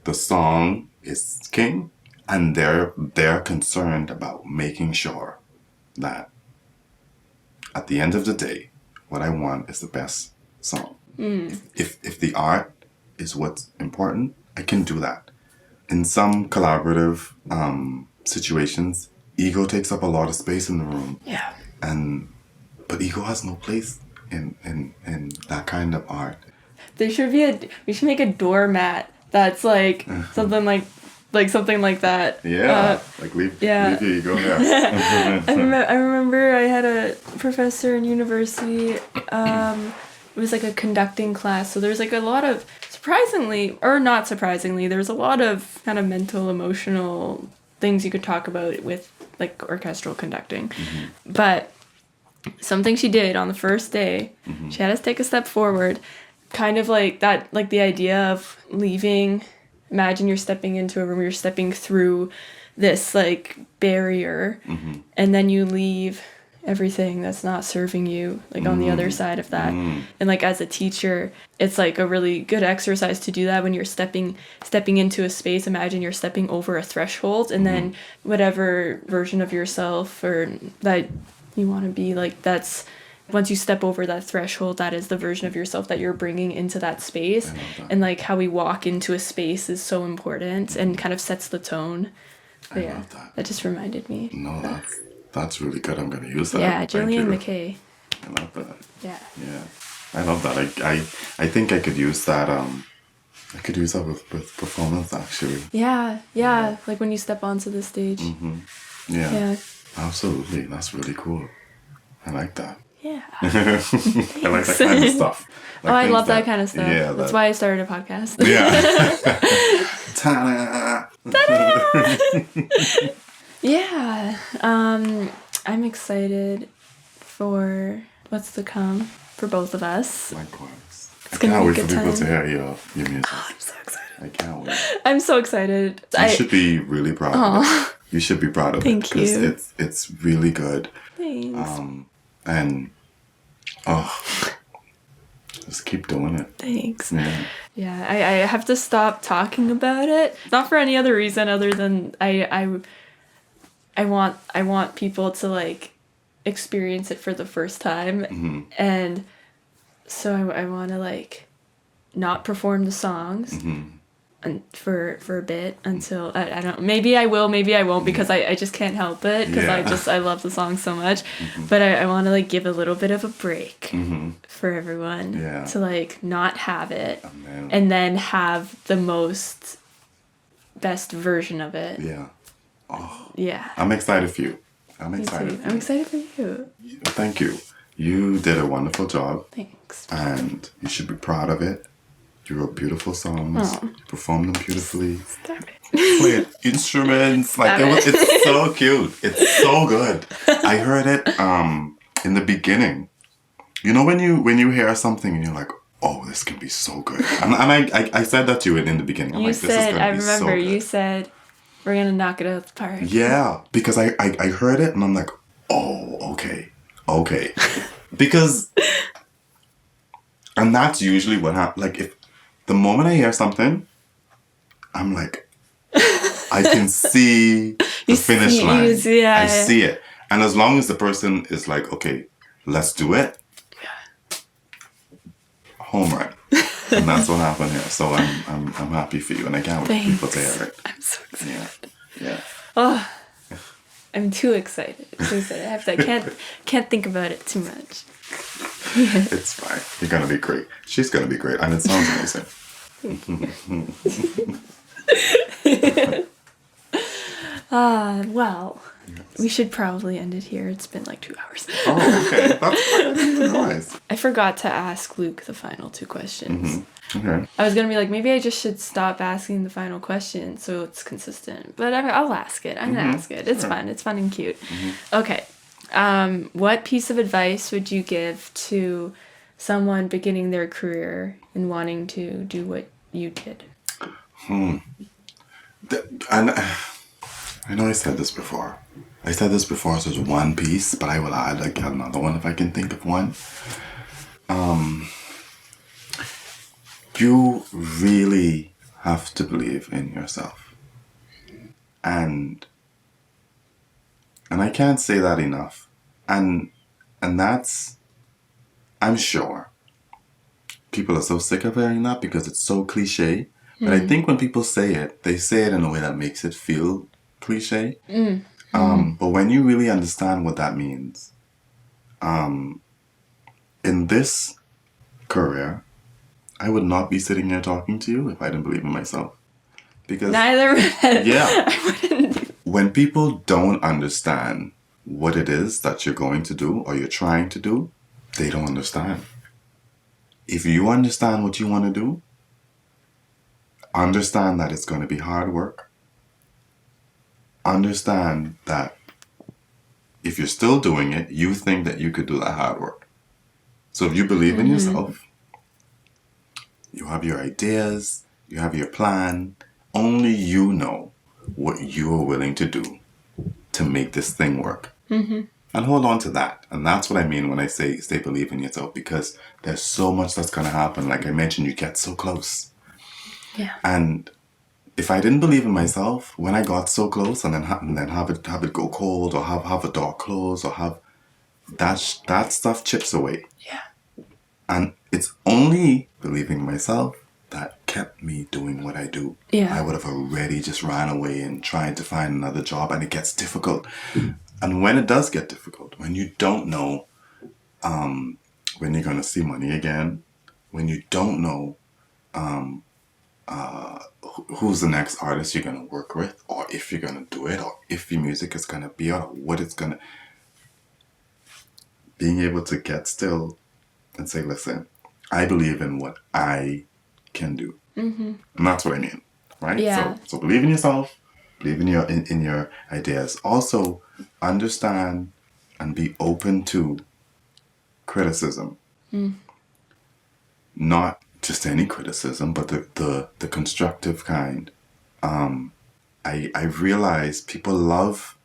the song is king, and they're concerned about making sure that at the end of the day, what I want is the best song. If the art is what's important, I can do that. In some collaborative situations, ego takes up a lot of space in the room. Yeah. But ego has no place in that kind of art. We should make a doormat that's like something like something like that. Yeah, leave your ego there. I remember I had a professor in university. It was like a conducting class, so there's like a lot of surprisingly or not surprisingly, there's a lot of kind of mental, emotional things you could talk about with like orchestral conducting. But something she did on the first day, she had us take a step forward, kind of like that, like the idea of leaving. Imagine you're stepping into a room, you're stepping through this like barrier, and then you leave everything that's not serving you like on the other side of that. And like as a teacher, it's like a really good exercise to do that when you're stepping into a space. Imagine you're stepping over a threshold, and then whatever version of yourself or that you want to be, like that's once you step over that threshold, that is the version of yourself that you're bringing into that space. And like how we walk into a space is so important and kind of sets the tone. But I love that just reminded me. No, that's really good. I'm going to use that. Yeah, Gillian McKay. I love that. Yeah. I love that. I think I could use that. I could use that with performance actually. Yeah. Like when you step onto the stage. Yeah. Absolutely. That's really cool. I like that. Yeah. I like that kind of stuff. Like I love that kind of stuff. Yeah. That's why I started a podcast. Yeah. Ta-da! Yeah. I'm excited for what's to come for both of us. Likewise. It's I gonna can't be a wait for good people time. to hear your music. Oh, I'm so excited. I can't wait. I'm so excited. You should be really proud of it. You should be proud of it. Thank you. Because it's really good. Thanks. And just keep doing it. Thanks. Yeah. I have to stop talking about it. Not for any other reason other than I want people to like experience it for the first time. And so I want to like not perform the songs and for a bit until I don't, maybe I will, maybe I won't, because I just can't help it because I love the song so much. But I want to like give a little bit of a break for everyone to like not have it and then have the most best version of it. Yeah. I'm excited for you. I'm excited. I'm excited for you. Thank you. You did a wonderful job. Thanks. And you should be proud of it. You wrote beautiful songs. You performed them beautifully. Stop it. Played instruments. It's so cute. It's so good. I heard it in the beginning. You know when you hear something and you're like, oh, this can be so good. And I said that to you in the beginning. I'm this is gonna be so good. You said we're gonna knock it out of the park. Yeah, because I heard it and I'm like, oh, okay. Because, and that's usually what happens. Like if the moment I hear something, I'm like, I can see the finish line. I see it. And as long as the person is like, okay, let's do it. Home run. And that's what happened here. So I'm happy for you, and I can't wait for people to hear it. I'm so excited. Yeah. Oh, I'm too excited. I can't think about it too much. It's fine. You're gonna be great. She's gonna be great, and it sounds amazing. Well, we should probably end it here. It's been like 2 hours. Oh, okay. That's nice. I forgot to ask Luke the final 2 questions. Okay. I was gonna be like, maybe I just should stop asking the final question so it's consistent. But I'll ask it. I'm gonna ask it. It's fun. It's fun and cute. Okay. What piece of advice would you give to someone beginning their career and wanting to do what you did? And I know I said this before. So there's one piece, but I will add like another one if I can think of one. You really have to believe in yourself. And I can't say that enough. And that's, I'm sure, people are so sick of hearing that because it's so cliche. But I think when people say it, they say it in a way that makes it feel cliche. But when you really understand what that means, in this career, I would not be sitting here talking to you if I didn't believe in myself. Because Neither would. yeah, I wouldn't. when people don't understand what it is that you're going to do or you're trying to do, they don't understand. If you understand what you want to do, understand that it's going to be hard work. Understand that if you're still doing it, you think that you could do that hard work. So if you believe in yourself, you have your ideas, you have your plan, only you know what you are willing to do to make this thing work. And hold on to that. And that's what I mean when I say stay believe in yourself, because there's so much that's going to happen. Like I mentioned, you get so close. Yeah. And if I didn't believe in myself, when I got so close and then have it go cold or have a door close or have that stuff chips away. Yeah. And it's only believing in myself that kept me doing what I do. Yeah. I would have already just ran away and tried to find another job, and it gets difficult. And when it does get difficult, when you don't know when you're going to see money again, when you don't know who's the next artist you're going to work with, or if you're going to do it, or if your music is going to be out, or what it's going to... Being able to get still and say, listen, I believe in what I can do. And that's what I mean, right? Yeah. So believe in yourself, believe in your ideas. Also, understand and be open to criticism. Not just any criticism, but the constructive kind. I realize people love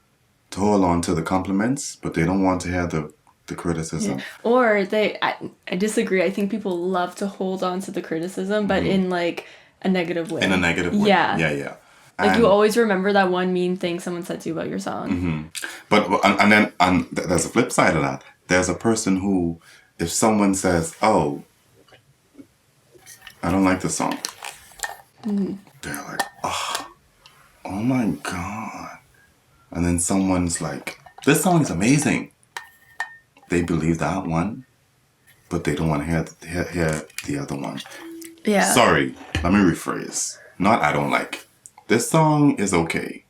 to hold on to the compliments, but they don't want to hear the criticism. Or I disagree. I think people love to hold on to the criticism, but in like a negative way. In a negative way. Yeah. Yeah. Like you always remember that one mean thing someone said to you about your song. But then there's a flip side of that. There's a person who, if someone says, "Oh, I don't like this song," they're like, "Oh my God!" And then someone's like, "This song is amazing." They believe that one, but they don't want to hear the other one. Yeah. Sorry, let me rephrase. Not I don't like. This song is okay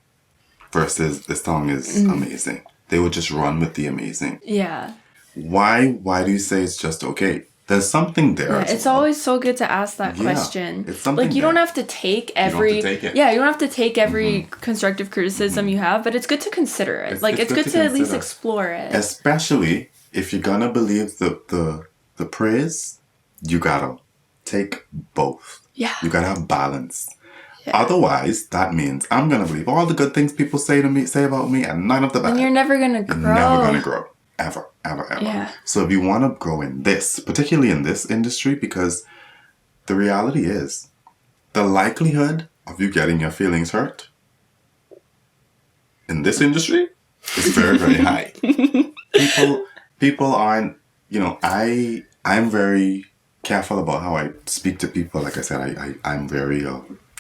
versus this song is amazing. They would just run with the amazing. Yeah. Why do you say it's just okay? There's something there. Yeah, it's always so good to ask that question. It's something like you don't have to take every you don't have to take it. Yeah, you don't have to take every constructive criticism you have, but it's good to consider it. It's good to at least explore it. Especially if you're gonna believe the praise, you gotta take both. Yeah. You gotta have balance. Yeah. Otherwise, that means I'm gonna believe all the good things people say about me, and none of the bad. And you're never gonna grow. You're never gonna grow. Ever. Yeah. So if you want to grow in this, particularly in this industry, because the reality is, the likelihood of you getting your feelings hurt in this industry is very, very high. People aren't, I'm very careful about how I speak to people. Like I said, I'm very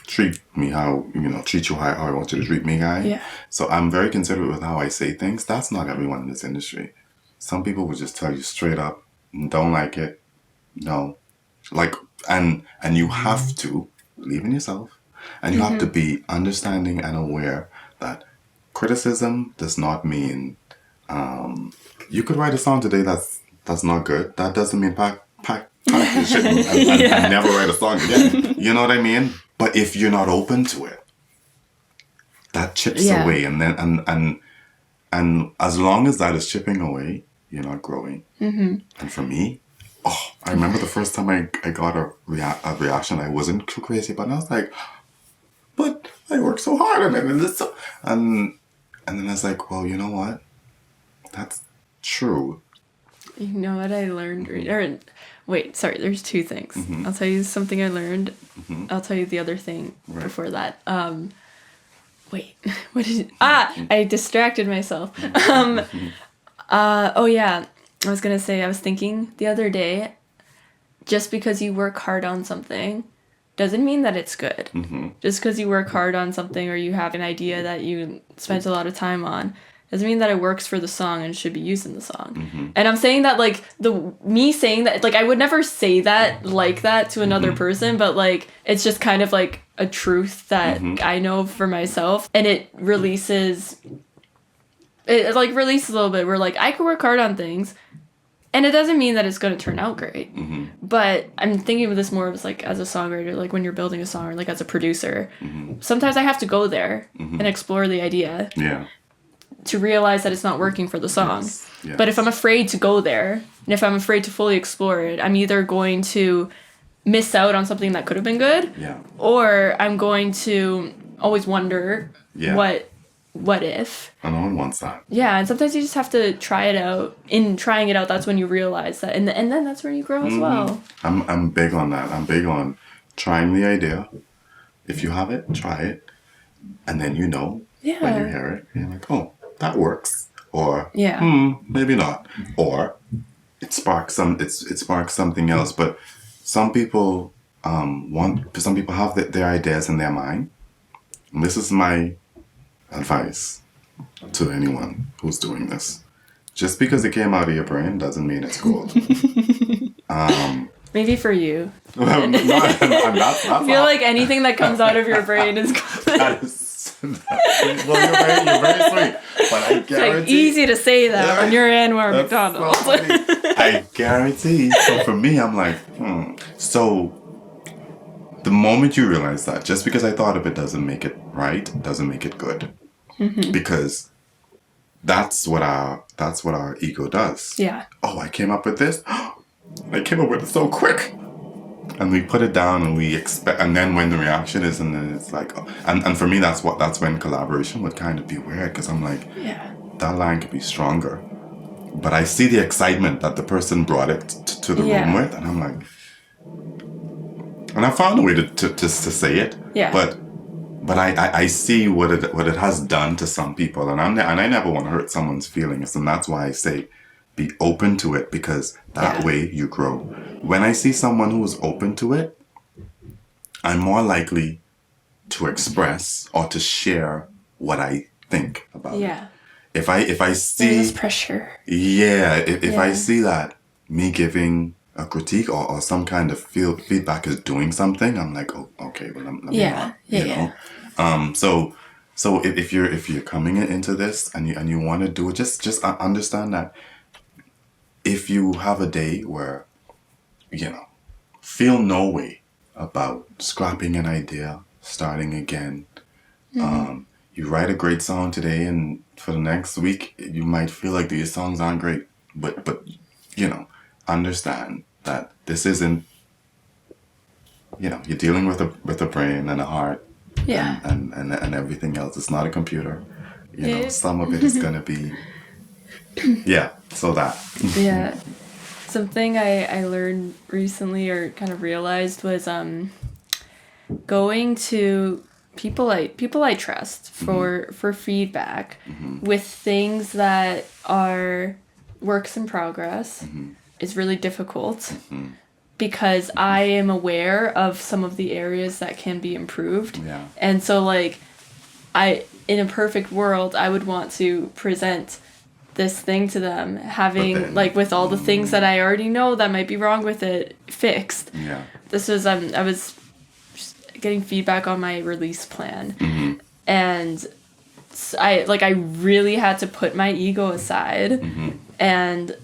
treat you how I want you to treat me guy. Yeah. So I'm very considerate with how I say things. That's not everyone in this industry. Some people would just tell you straight up, don't like it. No. And you have to believe in yourself. And you have to be understanding and aware that criticism does not mean you could write a song today that's not good. That doesn't mean pack your shit and never write a song again. You know what I mean? But if you're not open to it, that chips away, and then and as long as that is chipping away, you're not growing. And for me, I remember the first time I got a reaction I wasn't too crazy about, and I was like, but I worked so hard on it, and then I was like, well, you know what? That's true. You know what I learned? Wait, sorry, there's two things. I'll tell you something I learned. I'll tell you the other thing before that. Wait, what did I distracted myself. Oh yeah, I was gonna say, I was thinking the other day, just because you work hard on something doesn't mean that it's good. Just because you work hard on something or you have an idea that you spent a lot of time on doesn't mean that it works for the song and should be used in the song. And I'm saying that, like, me saying that, like, I would never say that like that to another person, but, like, it's just kind of, like, a truth that I know for myself. And it releases a little bit where, like, I could work hard on things, and it doesn't mean that it's going to turn out great. But I'm thinking of this more as, like, as a songwriter, like, when you're building a song, or, like, as a producer. Sometimes I have to go there and explore the idea. Yeah. To realize that it's not working for the song. Yes. But if I'm afraid to go there, and if I'm afraid to fully explore it, I'm either going to miss out on something that could have been good, or I'm going to always wonder what if. And no one wants that. Yeah, and sometimes you just have to try it out. In trying it out, that's when you realize that, and then that's where you grow as well. I'm big on that. I'm big on trying the idea. If you have it, try it, and then when you hear it, you're like, oh, that works, or maybe not, or it sparks something else. But some people have their ideas in their mind. And this is my advice to anyone who's doing this: just because it came out of your brain doesn't mean it's gold. Maybe for you. I feel like anything that comes out of your brain is gold. Well, you're very sweet, but I guarantee... It's like easy to say that when you're Anwar McDonald. So I guarantee. So for me, I'm like, So the moment you realize that, just because I thought of it doesn't make it right, doesn't make it good. Because that's what our ego does. Yeah. Oh, I came up with this. I came up with it so quick. And we put it down and we expect, and then when the reaction is, and then it's like, and for me, that's when collaboration would kind of be weird, because I'm like, that line could be stronger. But I see the excitement that the person brought it to the room with, and I'm like, and I found a way to say it. Yeah. But I see what it has done to some people, and I never want to hurt someone's feelings, and that's why I say, be open to it, because that way you grow. When I see someone who is open to it, I'm more likely to express or to share what I think about it. If I see there's pressure. If I see that me giving a critique or some kind of feedback is doing something, I'm like, oh, okay, well, let me not, you know. So if you're coming into this and you want to do it, just understand that if you have a day where, feel no way about scrapping an idea, starting again. You write a great song today, and for the next week, you might feel like these songs aren't great. But understand that this isn't, you're dealing with a brain and a heart, and everything else. It's not a computer. Some of it is gonna be. So that. Something I learned recently, or kind of realized, was going to people I trust for feedback with things that are works in progress is really difficult, because I am aware of some of the areas that can be improved. And so, like, in a perfect world, I would want to present this thing to them, having with all the things that I already know that might be wrong with it fixed. This was I was getting feedback on my release plan, and I really had to put my ego aside and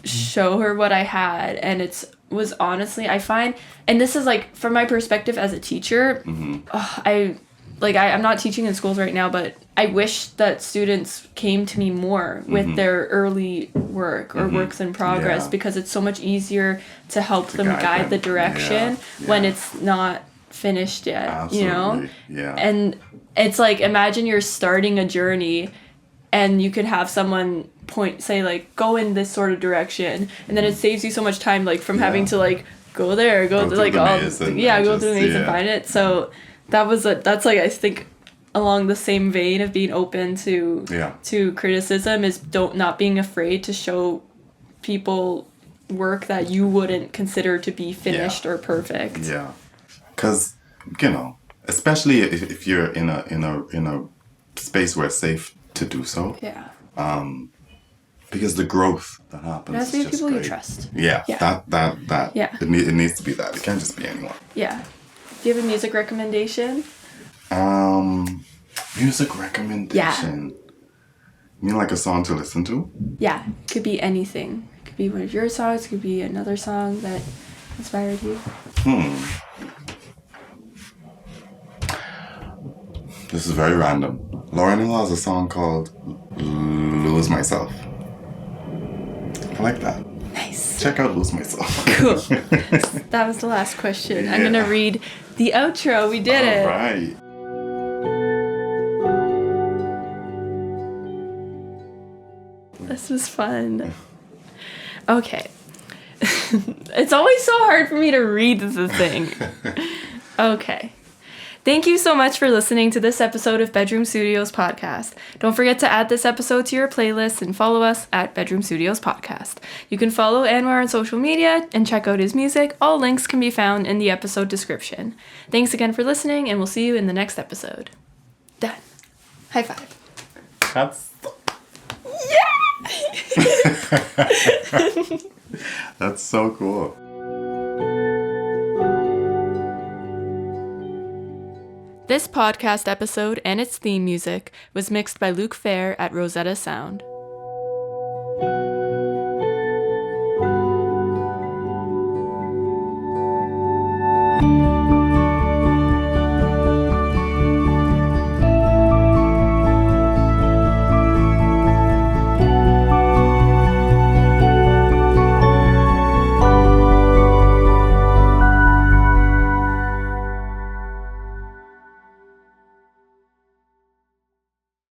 show her what I had, and it was honestly, I find, and this is like from my perspective as a teacher, I'm not teaching in schools right now, but I wish that students came to me more with their early work or works in progress, because it's so much easier to help them guide the direction when it's not finished yet. Absolutely. And it's like, imagine you're starting a journey and you could have someone say like, go in this sort of direction, and then it saves you so much time, like, from having to like go there, go through the maze and find it. So that's like, I think, along the same vein of being open to criticism, is not being afraid to show people work that you wouldn't consider to be finished or perfect. Yeah. Because, you know, especially if you're in a space where it's safe to do so. Yeah. Because the growth that happens It has to be is just people great. you trust. Yeah. That. Yeah. It needs to be that. It can't just be anyone. Yeah. Do you have a music recommendation? Music recommendation. You mean like a song to listen to? Yeah. Could be anything. It could be one of your songs. It could be another song that inspired you. This is very random. Lauren Hill has a song called Lose Myself. I like that. Nice. Check out Lose Myself. Cool. That was the last question. I'm going to read the outro. We did it. All right. This was fun. Okay. It's always so hard for me to read the thing. Okay. Thank you so much for listening to this episode of Bedroom Studios Podcast. Don't forget to add this episode to your playlist and follow us at Bedroom Studios Podcast. You can follow Anwar on social media and check out his music. All links can be found in the episode description. Thanks again for listening, and we'll see you in the next episode. Done. High five. That's... Yeah! That's so cool. This podcast episode and its theme music was mixed by Luke Fair at Rosetta Sound.